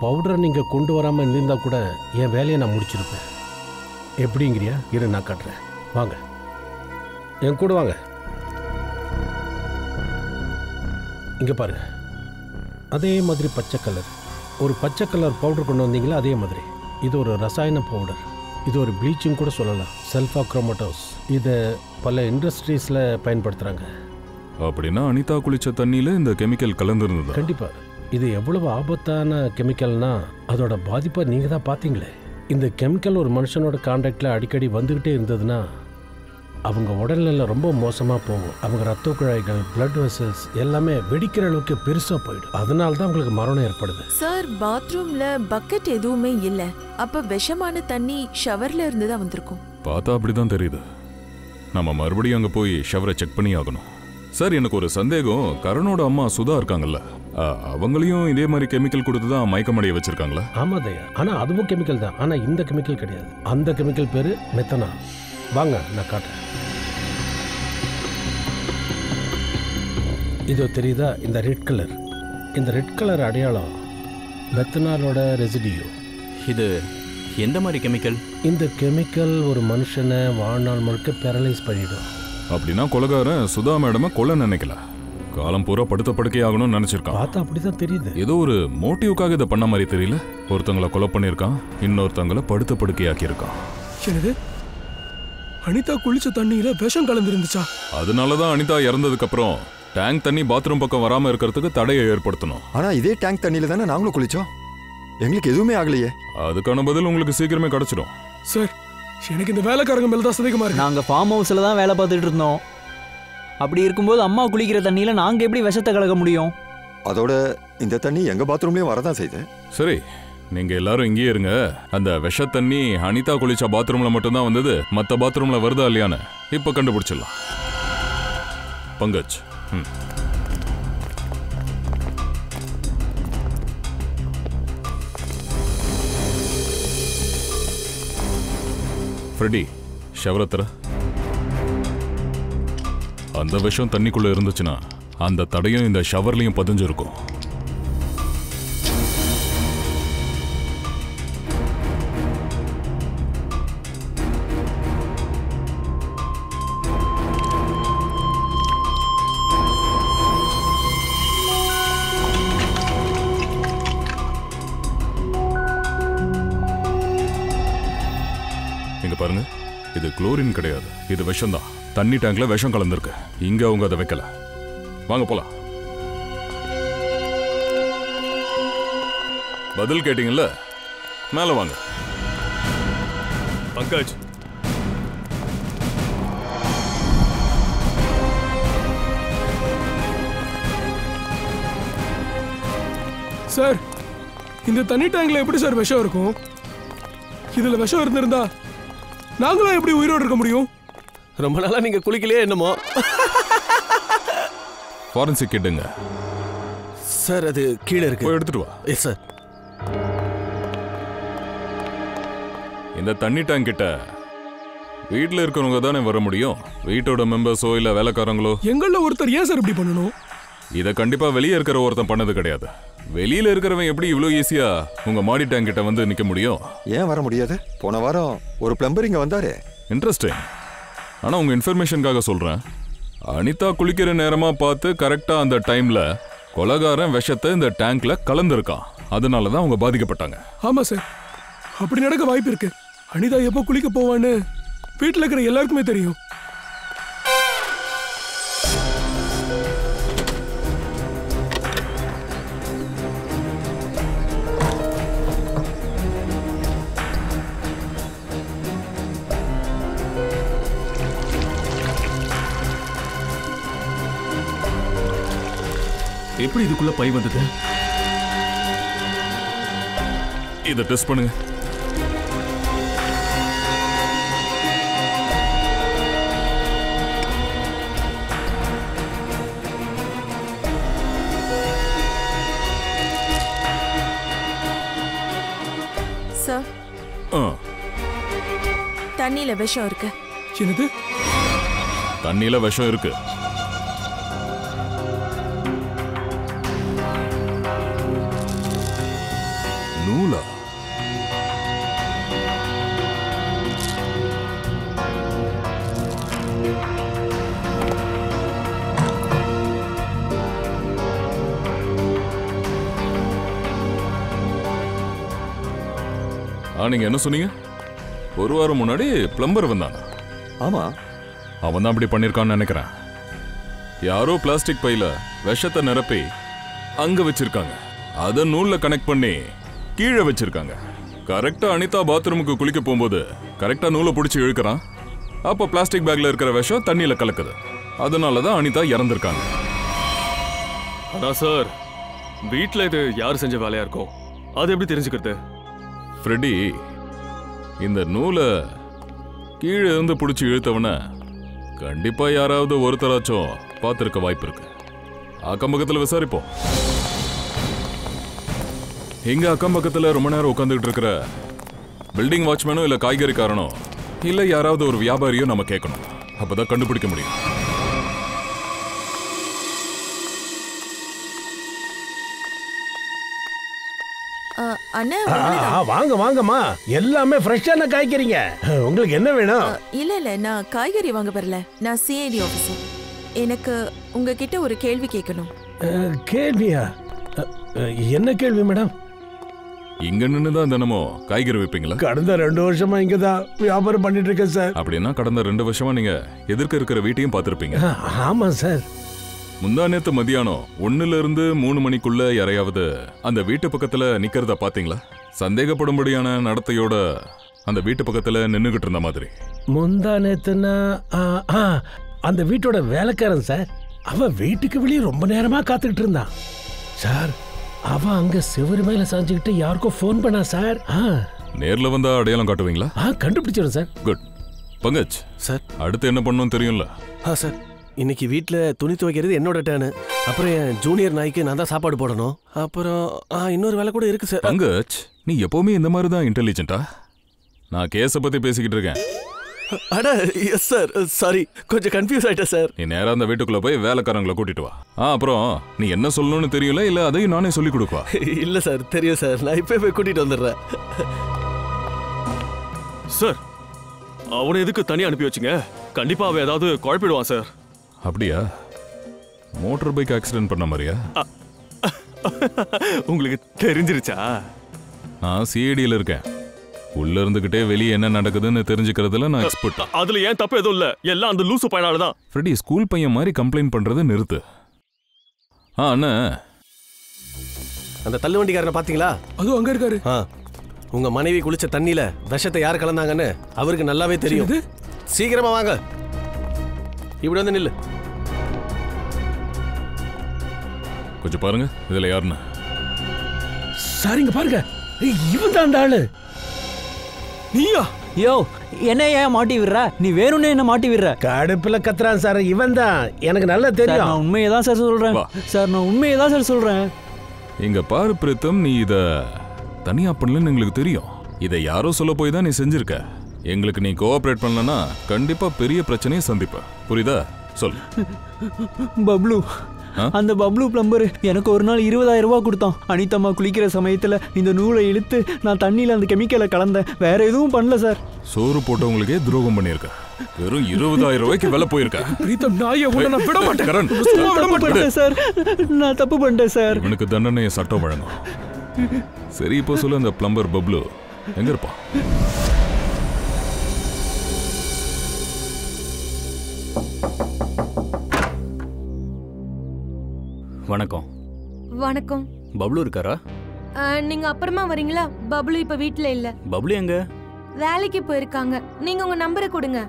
பவுடரை நீங்க கொண்டு வராம இருந்திருந்தா கூட என் வேலையை நான் முடிச்சிருப்பேன். எப்படிங்கிறியா? இரு, நான் காட்டுறேன். வாங்க, என் கூட வாங்க. இங்க பாருங்க, அதே மாதிரி பச்சை கலர், ஒரு பச்சை கலர் பவுடர் கொண்டு வந்தீங்களா, அதே மாதிரி இது ஒரு ரசாயன பவுடர். இது ஒரு ப்ளீச்சிங் கூட சொல்லலாம், செல்ஃபா குரோமட்டோஸ். இதை பல இண்டஸ்ட்ரீஸில் பயன்படுத்துகிறாங்க. அப்படின்னா அனிதா குளிச்ச தண்ணியில் இந்த கெமிக்கல் கலந்துருந்தது? கண்டிப்பாக. இது எவ்வளவு ஆபத்தான கெமிக்கல்னா அதோட பாதிப்பை நீங்கள் தான் பார்த்தீங்களே. இந்த கெமிக்கல் ஒரு மனுஷனோட கான்டாக்டில் அடிக்கடி வந்துக்கிட்டே இருந்ததுன்னா அவங்க உடல்நிலை ரொம்ப மோசமாக போகும். அவங்க ரத்த குழாய்கள், பிளட் வெசல்ஸ் எல்லாமே வெடிக்கிற அளவுக்கு பெருசாக போயிடும். அதனால தான் உங்களுக்கு மரணம் ஏற்படுது. சார், பாத்ரூம்ல பக்கெட் எதுவுமே இல்லை. அப்ப விஷமான தண்ணி ஷவர்ல இருந்து தான் வந்திருக்கும். பார்த்தா அப்படிதான் தெரியுது. நம்ம மறுபடியும் அங்கே போய் ஷவரை செக் பண்ணி ஆகணும். சார், எனக்கு ஒரு சந்தேகம். கரணோட அம்மா சுதா இருக்காங்கல்ல, அவங்களையும் இதே மாதிரி கெமிக்கல் கொடுத்து தான் மயக்கமடைய வச்சிருக்காங்களா? ஆமாம் தயா, ஆனால் அதுவும் கெமிக்கல் தான். ஆனால் இந்த கெமிக்கல் கிடையாது. அந்த கெமிக்கல் பேர் மெத்தனால். வாங்க, நான் காட்டுறேன். இதோ தெரியுதா இந்த ரெட் கலர்? இந்த ரெட் கலர் அடையாளம் மெத்தனாலோட ரெசிடியூ. இது எந்த மாதிரி கெமிக்கல்? இந்த கெமிக்கல் ஒரு மனுஷனை வாழ்நாள் முழுக்க பேரலைஸ் பண்ணிடும். அப்படின்னா கொலைகாரன் சுதா மேடமை கொலை நினைக்கல, காலம் பூரா படுத்த படுக்கை ஆகணும்னு நினைச்சிருக்கான். பார்த்தா அப்படிதான் தெரியுது. ஏதோ ஒரு மோட்டிவ்காக இதை பண்ண மாதிரி தெரியல. ஒருத்தங்களை கொலை பண்ணியிருக்கான், இன்னொருத்தங்களை படுத்த படுக்கையாக்கி இருக்கான். என்னது? அனிதா குளிச்ச தண்ணியில விஷம் கலந்துருந்துச்சா? அதனாலதான் அனிதா இறந்ததுக்கு அப்புறம் டேங்க் தண்ணி பாத்ரூம் பக்கம் வராம இருக்கிறதுக்கு தடையை ஏற்படுத்தணும். ஆனா இதே டேங்க் தண்ணியில தானே நாங்களும் குளிச்சோம். எங்களுக்கு எதுவுமே ஆகலையே. அதுக்கான பதில் உங்களுக்கு சீக்கிரமே கிடைச்சிடும். சார், எனக்கு இந்த வேலைக்காரங்க மேல தான் சந்தேகமா இருக்கு. நாங்க ஃபார்ம் ஹவுஸ்ல தான் வேலை பார்த்துட்டு இருந்தோம். அப்படி இருக்கும்போது அம்மா குளிக்கிற தண்ணியில நாங்க எப்படி விஷத்தை கலக்க முடியும்? அதோட இந்த தண்ணி எங்க பாத்ரூம்லயும் வரதான் செய்யுது. சரி, நீங்க எல்லாரும் இங்கேயே இருங்க. அந்த விஷ தண்ணி அனிதா குளிச்ச பாத்ரூம்ல மட்டும்தான் வந்தது, மற்ற பாத்ரூம்ல வருதா இல்லையான்னு இப்ப கண்டுபிடிச்சிடலாம். பங்கஜ், ஃப்ரெடி, ஷவரத்தர. அந்த விஷம் தண்ணிக்குள்ள இருந்துச்சுன்னா அந்த தடையும் இந்த ஷவர்லையும் பதிஞ்சிருக்கும். குளோரின் கிடையாது, இது விஷம் தான். தண்ணி டேங்க்ல விஷம் கலந்துருக்கு. இங்க அவங்க அதை வைக்கல. வாங்க போலாம். பதில் கேட்டீங்கல்ல, மேல வாங்க. பங்கஜ், சார் இந்த தண்ணி டேங்க்ல எப்படி சார் விஷம் இருக்கும்? இதுல விஷம் இருந்திருந்தா நாங்களும் எப்படி உயிரோடு இருக்க முடியும்? ரொம்ப நாளா நீங்க குளிக்கலையே என்னமோ. ஃபாரன்சிக் கிட்டுங்க சார், அது கீழே இருக்கு. போய் எடுத்துட்டு வா. Yes sir. இந்த தண்ணி டேங்க் கிட்ட வீட்டில் இருக்கிறவங்க தானே வர முடியும், வீட்டோட மெம்பர்ஸோ இல்ல வேலைக்காரங்களோ. எங்கள ஒருத்தர் ஏன் சார் இப்படி பண்ணணும்? இதை கண்டிப்பா வெளியே இருக்கிற ஒருத்தன் பண்ணது கிடையாது. வெளியில இருக்கிறவன் எப்படி இவ்வளோ ஈஸியா உங்க மாடி டேங்க் கிட்ட வந்து நிக்க முடியும்? ஏன் வர முடியாது? போன வாரம் ஒரு பிளம்பர் இங்க வந்தாரு. இன்ட்ரெஸ்டிங். ஆனா உங்க இன்ஃபர்மேஷனுக்காக சொல்றேன், அனிதா குளிக்கிற நேரமா பார்த்து கரெக்டா அந்த டைம்ல கொலகாரன் விஷத்தை இந்த டேங்க்ல கலந்துருக்கான். அதனால தான் அவங்க பாதிக்கப்பட்டாங்க. ஆமா சார், அப்படி நடக்க வாய்ப்பு இருக்கு. அனிதா எப்போ குளிக்க போவான்னு வீட்டில் இருக்கிற எல்லாருக்குமே தெரியும். எப்படி இதுக்குள்ள பை வந்தது? இதை டெஸ்ட் பண்ணுங்க. சார், தண்ணியில விஷம் இருக்கு. என்னது? தண்ணியில விஷம் இருக்கு. நூலா? நீங்க என்ன சொன்னீங்க? ஒரு வாரம் முன்னாடி பிளம்பர் வந்தாங்க. ஆமா, அவன் தான் அப்படி பண்ணிருக்கான்னு நினைக்கிறேன். யாரோ பிளாஸ்டிக் பையில விஷத்தை நிரப்பி அங்க வச்சிருக்காங்க. அதை நூல்ல கனெக்ட் பண்ணி கீழே வச்சிருக்காங்க. கரெக்டா அனிதா பாத்ரூமுக்கு குளிக்க போகும்போது கரெக்டா நூலை பிடிச்சி இழுக்கிறான். அப்போ பிளாஸ்டிக் பேக்ல இருக்கிற விஷம் தண்ணியில கலக்குது. அதனாலதான் அனிதா இறந்திருக்காங்க. ஆனா சார், வீட்டுல இது யார் செஞ்ச வேலையா இருக்கும்? அது எப்படி தெரிஞ்சுக்கிறது? ஃப்ரெடி, இந்த நூலை கீழே இருந்து பிடிச்சி இழுத்தவன கண்டிப்பா யாராவது ஒருத்தராச்சும் பார்த்திருக்க வாய்ப்பு இருக்கு. அக்கம் பக்கத்துல விசாரிப்போம். எங்க அக்கம் பக்கத்துல ரொம்ப நேரம் உட்காந்துக்கிட்டு இருக்கிற பில்டிங் வாட்ச்மேனோ இல்ல காய்கறிக்காரனோ இல்ல யாராவது ஒரு வியாபாரியோ நம்ம கேட்கணும். அப்பதான் கண்டுபிடிக்க முடியும். வாங்க வாங்கம்மா, எல்லாமே ஃப்ரெஷ்ஷான காய்கறிங்க. உங்களுக்கு என்ன வேணும்? இல்ல இல்ல, நான் காய்கறி வாங்க வரல. நான் சிஐடி ஆபீசர். எனக்கு உங்ககிட்ட ஒரு கேள்வி கேட்கணும். கேள்வியா? என்ன கேள்வி மேடம்? இங்க நின்னுதான் தினமும் காய்கறி வைப்பீங்களா? கடந்த 2 வருஷமா இங்கதான் வியாபாரம் பண்ணிட்டு இருக்கேன் சார். அப்படின்னா கடந்த 2 வருஷமா நீங்க எதிர்க்க இருக்கிற வீட்டையும் பார்த்திருப்பீங்க. ஆமா சார். முந்தா நேத்து மதியானம் 1 இருந்து 3 மணிக்குள்ள யாரையாவது அந்த வீட்டு பக்கத்துல நிக்கிறத பாத்தீங்களா? சந்தேகப்படும்படியான நடத்தையோட அந்த வீட்டு பக்கத்துல நின்னுகிட்டு இருந்த மாதிரி. முந்தா நேத்துனா அந்த வீட்டோட வேலைக்காரன் சார். அவன் வீட்டுக்கு வெளியே ரொம்ப நேரமா காத்துக்கிட்டு இருந்தான் சார். அவன் அங்க செவரு மேல சாஞ்சுக்கிட்டு யாருக்கோ போன் பண்ணா சார். நேர்ல வந்தா அடையாளம் காட்டுவீங்களா? கண்டுபிடிச்சிடும் சார். குட். பங்கஜ் சார், அடுத்து என்ன பண்ணணும் தெரியும்ல? சார், இன்னைக்கு வீட்டில் துணி துவைக்கிறது என்னோட டேனு. அப்புறம் என் ஜூனியர் நாய்க்கு நான் தான் சாப்பாடு போடணும். அப்புறம் இன்னொரு வேலை கூட இருக்கு சார். பங்கஜ், நீ எப்பவுமே இந்த மாதிரி தான் இன்டெலிஜென்ட்டா? நான் கேஸை பத்தி பேசிக்கிட்டு இருக்கேன். அட எஸ் சார், சாரி, கொஞ்சம் கன்ஃபியூஸ் ஆயிட்டேன் சார். நீ நேரா அந்த வீட்டுக்குள்ள போய் வேலைக்காரங்களை கூட்டிட்டு வா. அப்புறம் நீ என்ன சொல்லணும்னு தெரியல, இல்ல அதையும் நானே சொல்லி கொடுப்பா? இல்ல சார், தெரியும் சார். நான் இப்பவே போய் கூட்டிட்டு வந்துடுறேன். சார், அவனை எதுக்கு தனியா அனுப்பி வச்சுங்க? கண்டிப்பா அவன் ஏதாவது குழப்பிடுவான் சார். அப்படியா? மோட்டார் பைக் ஆக்சிடென்ட் பண்ண மாதிரியா? உங்களுக்கு தெரிஞ்சிருச்சா? நான் சிஐடியில் இருக்கேன். உள்ள இருந்துகிட்டே வெளியே என்ன நடக்குதுன்னு தெரிஞ்சுக்கிறதுல நான் எக்ஸ்பர்ட். அதுல ஏன் தப்பு எதுவும் இல்ல, எல்லாம் அந்த லூசு பையனால தான். ஃப்ரெடி, ஸ்கூல் பையன் மாதிரி கம்ப்ளைண்ட் பண்றதை நிறுத்து. அண்ணா, அந்த தள்ளு வண்டிக்காரனை பாத்தீங்களா? அதுவும் அங்க இருக்காரு. உங்க மனைவி குளிச்ச தண்ணியில விஷத்தை யார் கலந்தாங்கன்னு அவருக்கு நல்லாவே தெரியும். சீக்கிரமா வாங்க, இப்படி வந்து நில்லு. கொஞ்சம் பாருங்க இதுல யாருன்னு. சாரிங்க பாருங்க, இவன் தான் அந்த ஆளு. நீயா? யோ, என்ன ஏன் மாட்டி விடுற? நீ வேணும்னே என்ன மாட்டி விடுற. கடுப்புல கத்துறான் சார், இவன் தான். எனக்கு நல்லா தெரியும். நான் உண்மையை தான் சார் சொல்றேன். சார் நான் உண்மையை தான் சார் சொல்றேன். இங்க பாரு பிரீத்தம், நீ இத தனியா பண்ணலன்னு எங்களுக்கு தெரியும். இதை யாரோ சொல்ல போய் தான் நீ செஞ்சிருக்க. எங்களுக்கு நீ கோஆபரேட் பண்ணலன்னா கண்டிப்பா பெரிய பிரச்சனையை சந்திப்ப. புரியுதா? சொல்லு. பப்ளு, அந்த பப்ளு பிளம்பர் எனக்கு ஒரு நாள் 20,000 ரூபாய் கொடுத்தான். அனிதம்மா குளிக்கிற சமயத்துல இந்த நூலை இழுத்து நான் தண்ணியில அந்த கெமிக்கலை கலந்தேன். வேற எதுவும் பண்ணல சார். சோறு போட்டவங்களுக்கே துரோகம் பண்ணிருக்க. வெறும் 20,000 ரூபாய்க்கு வேலை போயிருக்க. பிரீத்தம், நான் உன்னை விட மாட்டேன். கரண், சும்மா விட மாட்டேன் சார். நான் தப்பு பண்ணிட்டேன் சார். இவனுக்கு தண்டனையை சட்டம் வழங்கும். சரி, இப்போ சொல்லு, அந்த பிளம்பர் பப்ளு எங்க இருப்பான்? வணக்கம். வணக்கம். பப்ளு இருக்காரா? நீங்க அப்புறமா வரீங்களா? பப்ளு இப்ப வீட்ல இல்ல. பப்ளு எங்க? வேலைக்கு போயிருக்காங்க. நீங்க உங்க நம்பரை கொடுங்க,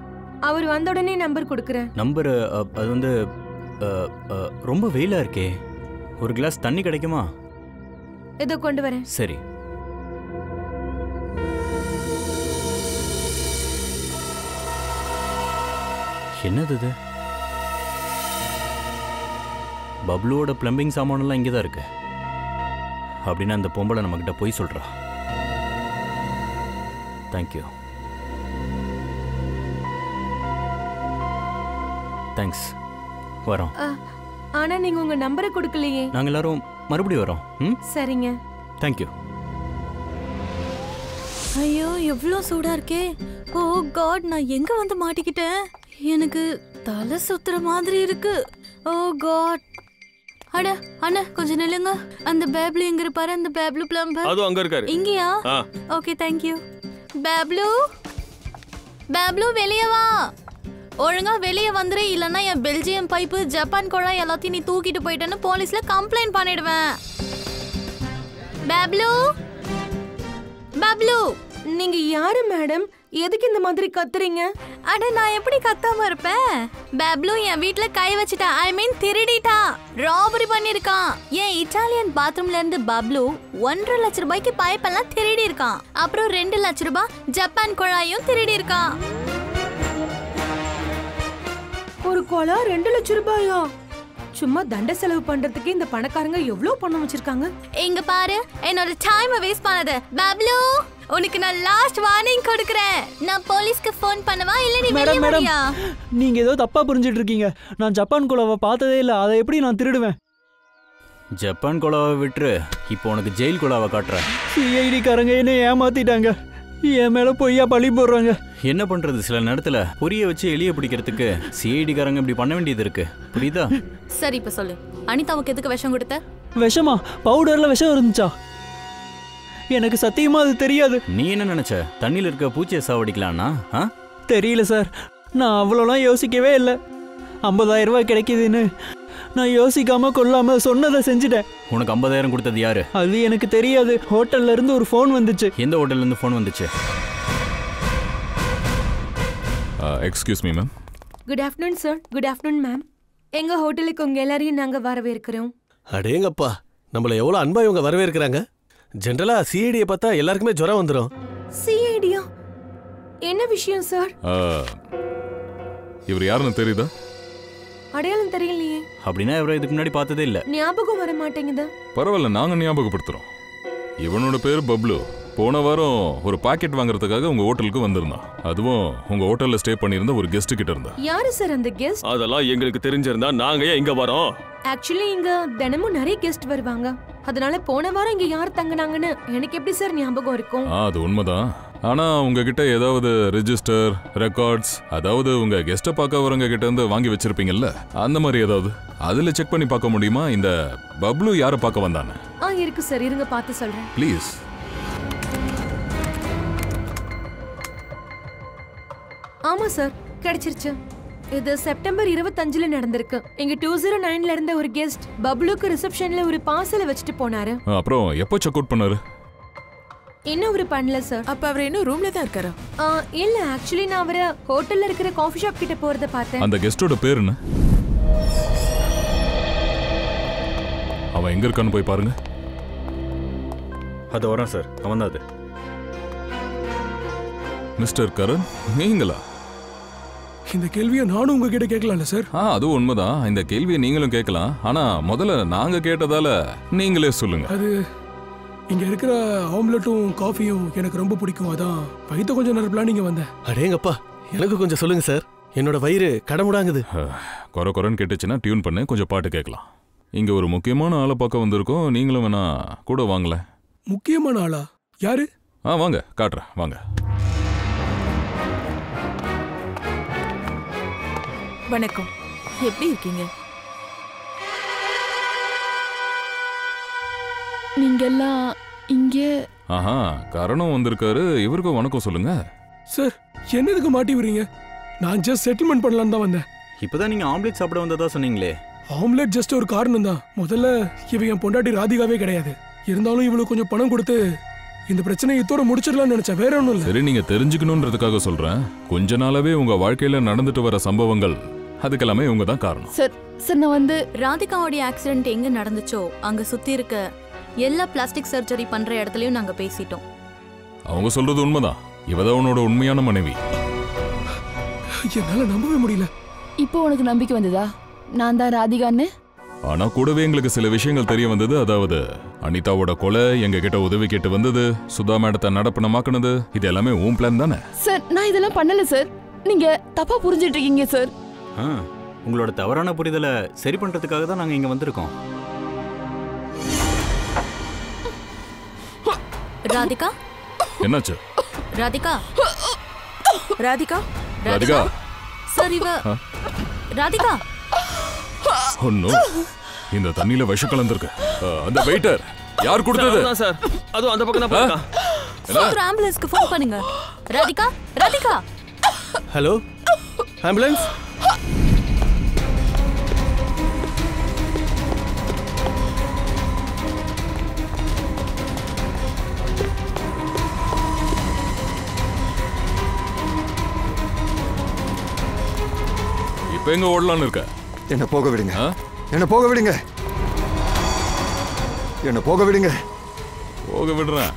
அவர் வந்த உடனே நம்பர் கொடுக்கறேன். நம்பர் அது வந்து ரொம்ப வெயிலா இருக்கே, ஒரு கிளாஸ் தண்ணி கிடைக்குமா? இதோ கொண்டு வரேன். சரி. என்னது இது? பப்ளுவோட பிளம்பிங் சாமானெல்லாம் இங்கே தான் இருக்கு. அப்படின்னா அந்த பொம்பளை நம்மக்கிட்ட போய் சொல்கிறா. தேங்க்யூ. தேங்க்ஸ். வரோம். ஆனா நீங்க உங்க நம்பரை கொடுக்கலையே. நாங்கள் எல்லாரும் மறுபடியும் வரோம். ம், சரிங்க. தேங்க்யூ. ஐயோ, எவ்வளோ சூடா இருக்கே. ஓ காட், நான் எங்க வந்து மாட்டிக்கிட்டேன்? எனக்கு தலை சுத்துற மாதிரி இருக்கு. ஓ காட். அட அண்ணா, கொஞ்சம் நில்லுங்க. அந்த பேப்ளு எங்க இருப்பாரு? அந்த பேப்ளு பிளம்பர் அது அங்க இருக்காரு. இங்கயா? Okay, thank you. Bablu, Bablu வெளியே வா. ஒழுங்கா வெளியே வந்துரு, இல்லைன்னா என் பெல்ஜியம் பைப்பு, ஜப்பான் குழாய் எல்லாத்தையும் நீ தூக்கிட்டு போயிட்டேன்னு போலீஸ்ல கம்ப்ளைண்ட் பண்ணிடுவேன். பேப்ளு, பேப்ளு. நீங்க யாரு மேடம்? எதுக்கு இந்த மாதிரி கத்துறீங்க? அட, நான் எப்படி கத்தாம இருப்பேன்? பேப்ளு என் வீட்ல கை வச்சிட்டா. ஐ மீன் திருடிட்டா, ராபரி பண்ணிருக்கான். என் இட்டாலியன் பாத்ரூம்ல இருந்து பப்ளு 1.5 லட்சம் ரூபாய்க்கு பைப் எல்லாம் திருடி இருக்கான். அப்புறம் 2 லட்சம் ரூபாய் ஜப்பான் குழாயும் திருடி இருக்கான். ஒரு குழா 2 லட்சம் ரூபாயா? சும்மா தண்ட செலவு பண்றதுக்கு இந்த பணக்காரங்க எவ்வளவு பணம் வச்சிருக்காங்க. இங்க பாரு, என்னோட டைமை வேஸ்ட் பண்ணாத. பப்ளு, உனக்கு நான் லாஸ்ட் வார்னிங் கொடுக்கறேன். நான் போலீஸ்க்கு ஃபோன் பண்ணவா இல்ல நீ வெளிய வரியா? நீங்க ஏதோ தப்பா புரிஞ்சிட்டு இருக்கீங்க. நான் ஜப்பான் குழாவை பார்த்ததே இல்ல. அதை எப்படி நான் திருடுவேன்? ஜப்பான் குழாவை விட்டுரு, இப்போ உனக்கு ஜெயில் குழாவை காட்டுறேன். சிஐடி காரங்க என்ன ஏமாத்திட்டாங்க. என் மேல பொய்யா பழி போடுறாங்க. என்ன பண்றது, சில நேரத்துல பொரிய வச்சு எலிய பிடிக்கிறதுக்கு சிஐடி காரங்க இப்படி பண்ண வேண்டியது இருக்கு. புரியுதா? சரி, இப்ப சொல்லு, அனிதாவுக்கு எதுக்கு விஷம் கொடுத்த? விஷமா? பவுடர்ல விஷம் இருந்துச்சா? எனக்கு சத்தியமா அது தெரியாது. நீ என்ன நினைச்ச, தண்ணியில் இருக்க பூச்சியை சாவடிக்கலான்னா? தெரியல சார், நான் அவ்வளோலாம் யோசிக்கவே இல்லை. 50,000 ரூபாய் கிடைக்குதுன்னு நான் யோசிக்காம கொள்ளாம சொன்னதை செஞ்சுட்டேன். உனக்கு 50,000 கொடுத்தது யாரு? அது எனக்கு தெரியாது. ஹோட்டல்ல இருந்து ஒரு ஃபோன் வந்துச்சு. எந்த ஹோட்டல்ல இருந்து ஃபோன் வந்துச்சு? Excuse me ma'am. Good afternoon sir. Good afternoon ma'am. எங்க ஹோட்டலுக்கு உங்க எல்லாரையும் நாங்க வரவேற்கிறோம். அடேங்கப்பா, நம்மள எவ்வளவு அன்பா இவங்க வரவேற்கிறாங்க. ஜெனரலா சிஐடியை பார்த்தா எல்லாருக்குமே ஜுரம் வந்துடும். சிஐடியா? என்ன விஷயம் சார்? இவர் யாருன்னு தெரியுதா? அடையாளம் தெரியலையே. அப்படின்னா இவரை இதுக்கு முன்னாடி பார்த்ததே இல்ல. ஞாபகம் வர மாட்டேங்குது. பரவாயில்ல, நாங்க ஞாபகப்படுத்துறோம். இவனோட பேர் பப்ளு. போன வாரம் ஒரு பாக்கெட் வாங்குறதுக்காக உங்க ஹோட்டலுக்கு வந்திருந்தான். அதுவும் உங்க ஹோட்டல்ல ஸ்டே பண்ணியிருந்த ஒரு கெஸ்ட் கிட்ட இருந்தா. யாரு சார் அந்த கெஸ்ட்? அதெல்லாம் எங்களுக்கு தெரிஞ்சிருந்தா நாங்க ஏன் இங்க வரோம்? ஆக்சுவலி இங்க தினமும் நிறைய கெஸ்ட் வருவாங்க. அதனால போன வாரம் இங்க யார் தங்குனாங்கன்னு எனக்கு எப்படி சார் ஞாபகம் இருக்கும்? அது உண்மைதான். ஆனா உங்ககிட்ட ஏதாவது ரெஜிஸ்டர், ரெக்கார்ட்ஸ், அதாவது உங்க கெஸ்ட்டை பார்க்க வரவங்க கிட்ட இருந்து வாங்கி வச்சிருப்பீங்கல்ல, அந்த மாதிரி ஏதாவது அதுல செக் பண்ணி பார்க்க முடியுமா இந்த பப்ளு யாரை பார்க்க வந்தானே? இருக்கு சார், இருங்க பார்த்து சொல்றேன். ப்ளீஸ். ஆமா சார், கிடைச்சிருச்சு. இது செப்டம்பர் 25ல நடந்திருக்கு. இங்க 209ல இருந்த ஒரு கெஸ்ட் பப்ளுக்கு ரிசப்ஷன்ல ஒரு பார்சலை வச்சுட்டு போனாரு. அப்புறம் எப்போ செக் அவுட் பண்ணாரு? இன்னும் அவரு பண்ணல சார். அப்ப அவர் இன்னும் ரூம்ல தான் இருக்காரா? இல்ல, ஆக்சுவலி நான் அவரை ஹோட்டல்ல இருக்கிற காஃபி ஷாப் கிட்ட போறத பார்த்தேன். அந்த கெஸ்டோட பேர் என்ன? அவன் எங்க இருக்கான்னு போய் பாருங்க. அது வரான் சார், அவன் தான் அது. மிஸ்டர் கரண், நீங்களா? இந்த கேள்வியை நானும் உங்ககிட்ட கேட்கலாம்ல சார்? அது உண்மைதான். இந்த கேள்வியை நீங்களும் கேட்கலாம். ஆனா முதல்ல நாங்க கேட்டதால நீங்களே சொல்லுங்க. அது இங்க இருக்கிற ஆம்லெட்டும் காஃபியும் எனக்கு ரொம்ப பிடிக்கும். அதான் வயிற்று கொஞ்சம் நிரப்பலாம் நீங்க வந்தேன். அடேங்கப்பா, எனக்கு கொஞ்சம் சொல்லுங்க சார். என்னோட வயிறு கடமுடாங்குது. குறை குறைன்னு கேட்டுச்சுன்னா டியூன் பண்ணு, கொஞ்சம் பாட்டு கேட்கலாம். இங்க ஒரு முக்கியமான ஆளை பார்க்க வந்திருக்கோம். நீங்களும் வேணா கூட வாங்கல. முக்கியமான ஆளா? யாரு? வாங்க காட்டுறேன், வாங்க. வணக்கம், எப்படி இருக்கீங்க? நீங்கெல்லாம் இங்க? கரணம் வந்திருக்காரு. இவருக்கும் வணக்கம் சொல்லுங்க. சார், என்னதுக்கு மாட்டி விடுறீங்க? நான் ஜஸ்ட் செட்டில்மெண்ட் பண்ணலான்னு தான் வந்தேன். இப்பதான் நீங்க ஆம்லெட் சாப்பிட வந்ததா சொன்னீங்களே. ஆம்லெட் ஜஸ்ட் ஒரு காரணம் தான். முதல்ல இவ என் பொண்டாட்டி ராதிகாவே கிடையாது. இருந்தாலும் இவளுக்கு கொஞ்சம் பணம் கொடுத்து இந்த பிரச்சனையை இதோட முடிச்சிடலாம்னு நினைச்சேன். வேற ஒன்றும் இல்லை. சரி, நீங்க தெரிஞ்சுக்கணுன்றதுக்காக சொல்றேன். கொஞ்ச நாளாவே உங்க வாழ்க்கையில நடந்துட்டு வர சம்பவங்கள் அதுக்கெல்லாமே இவங்க தான் காரணம். சார் நான் வந்து ராதிகாவோடைய ஆக்சிடென்ட் எங்க நடந்துச்சோ அங்க சுத்தி இருக்க எல்லா பிளாஸ்டிக் சர்ஜரி பண்ற இடத்துலயும் நாங்க பேசிட்டோம். அவங்க சொல்றது உண்மைதான். இவதான் உன்னோட உண்மையான மனைவி. என்னால நம்பவே முடியல. இப்போ உனக்கு நம்பிக்கை வந்ததா நான் தான் ராதிகான்னு? ஆனா கூடவே எங்களுக்கு சில விஷயங்கள் தெரிய வந்தது. அதாவது அனிதாவோட கொலை, எங்க கிட்ட உதவி கேட்டு வந்தது, சுதா மேடத்தை நடப்பணமாக்குனது, இது எல்லாமே உன் பிளான் தானே? சார், நான் இதெல்லாம் பண்ணல சார். நீங்க தப்பா புரிஞ்சிட்டு இருக்கீங்க சார். உங்களோட தவறான புரிதலை சரி பண்றதுக்காக தான் நாங்க இங்க வந்திருக்கோம். ராதிகா, என்னாச்சு? ராதிகா, ராதிகா, ராதிகா சார் இவ ராதிகா. ஒண்ணு, இந்த தண்ணியில விஷம் கலந்திருக்கு. அந்த வெயிட்டர் யார் கொடுத்தது? சார், அது அந்த பக்கம் தான் போறான். சீக்கிரம் ஆம்புலன்ஸ்க்கு ஃபோன் பண்ணுங்க. ராதிகா, ராதிகா. Hello, ambulance. இப்ப எங்க ஓடலான்னு இருக்க? என்ன போக விடுங்க, என்ன போக விடுங்க, என்ன போக விடுங்க. போக விடுறேன்.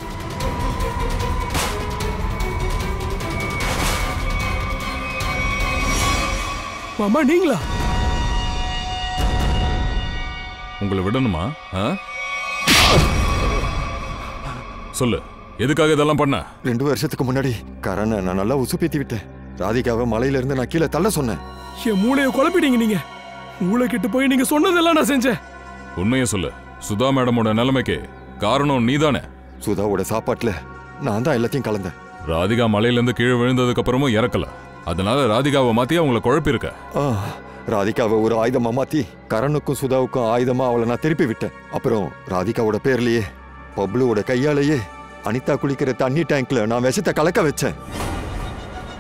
மாமா, நீங்களா? உங்களை விடணுமா? சொல்லு, எதுக்காக இதெல்லாம் பண்ண? 2 வருஷத்துக்கு முன்னாடி கரணை நான் நல்லா உசுப்பேத்தி விட்டேன். ராதிகாவை மலையில இருந்து நான் கீழே தள்ள சொன்னேன். என் மூளையை குழப்பிட்டீங்க நீங்க. மூளை கிட்ட போய் நீங்க சொன்னதெல்லாம் நான் செஞ்சேன். உண்மையை சொல்லு. சுதா மேடமோட நிலைமைக்கு காரணம் நீதானே? சுதாவோட சாப்பாட்டுல நான் தான் எல்லாத்தையும் கலந்தேன். ராதிகா மலையில இருந்து கீழே விழுந்ததுக்கு அப்புறமும் இறக்கல. அதனால ராதிகாவை மாத்தி அவங்கள குழப்பிருக்க. ராதிகாவை ஒரு ஆயுதமா மாத்தி கரணுக்கும் சுதாவுக்கும் ஆயுதமா அவளை நான் திருப்பி விட்டேன். அப்புறம் ராதிகாவோட பேர்லயே பப்ளுவோட கையாலேயே அனிதா குளிக்கிற தண்ணி டேங்க்ல நான் விஷத்தை கலக்க வச்சேன்.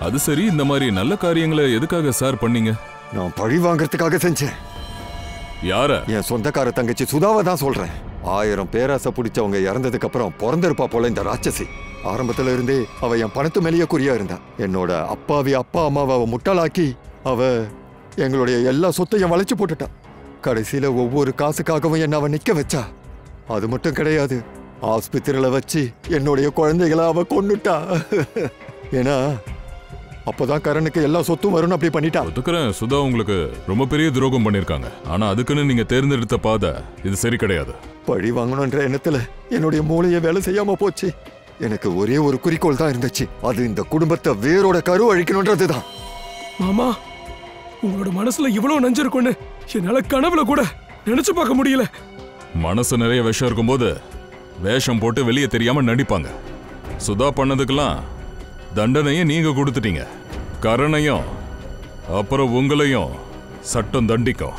அது சரி, இந்த மாதிரி நல்ல காரியங்களை எதுக்காக சார் பண்ணீங்க? நான் பழி வாங்கறதுக்காக செஞ்சேன். யார? என் சொந்தக்கார தங்கச்சி சுதாவை தான் சொல்றேன். 1000 பேராசை பிடிச்சவங்க இறந்ததுக்கு அப்புறம் பிறந்திருப்பா போல இந்த ராட்சசி. ஆரம்பத்துல இருந்தே அவ என் பணத்து மேலேயே குறியா இருந்தா. என்னோட அப்பாவி அப்பா அம்மாவை அவ முட்டாளாக்கி அவ எங்களுடைய எல்லா சொத்தையும் வளைச்சு போட்டுட்டா. கடைசியில ஒவ்வொரு காசுக்காகவும் என்ன அவ நிக்க வச்சா. அது மட்டும் கிடையாது, ஆஸ்பத்திரியில வச்சு என்னுடைய குழந்தைகளை அவ கொன்னுட்டா. ஏன்னா அப்பதான் கரனுக்கு எல்லா சொத்தும் வரும்னு அப்படி பண்ணிட்டா. ஒத்துக்கிறேன், சுதா உங்களுக்கு ரொம்ப பெரிய துரோகம் பண்ணிருக்காங்க. ஆனா அதுக்குன்னு நீங்க தேர்ந்தெடுத்த பாதை இது சரி கிடையாது. பழி வாங்கணும்ன்ற எண்ணத்துல என்னுடைய மூளையை வேலை செய்யாம போச்சு. எனக்கு ஒரே ஒரு குறிக்கோள் தான் இருந்துச்சு. அது இந்த குடும்பத்தை வேரோட கரு அழிக்கணும்ன்றதுதான். மாமா, உங்களோட மனசுல இவ்வளவு நஞ்சிருக்குன்னு என்னால கனவுல கூட நினைச்சு பார்க்க முடியல. மனசு நிறைய விஷம் இருக்கும்போது வேஷம் போட்டு வெளியே தெரியாம நடிப்பாங்க. சுதா பண்ணதுக்கெல்லாம் தண்டனையை நீங்க கொடுத்துட்டீங்க. கரணையும் அப்புறம் உங்களையும் சட்டம் தண்டிக்கும்.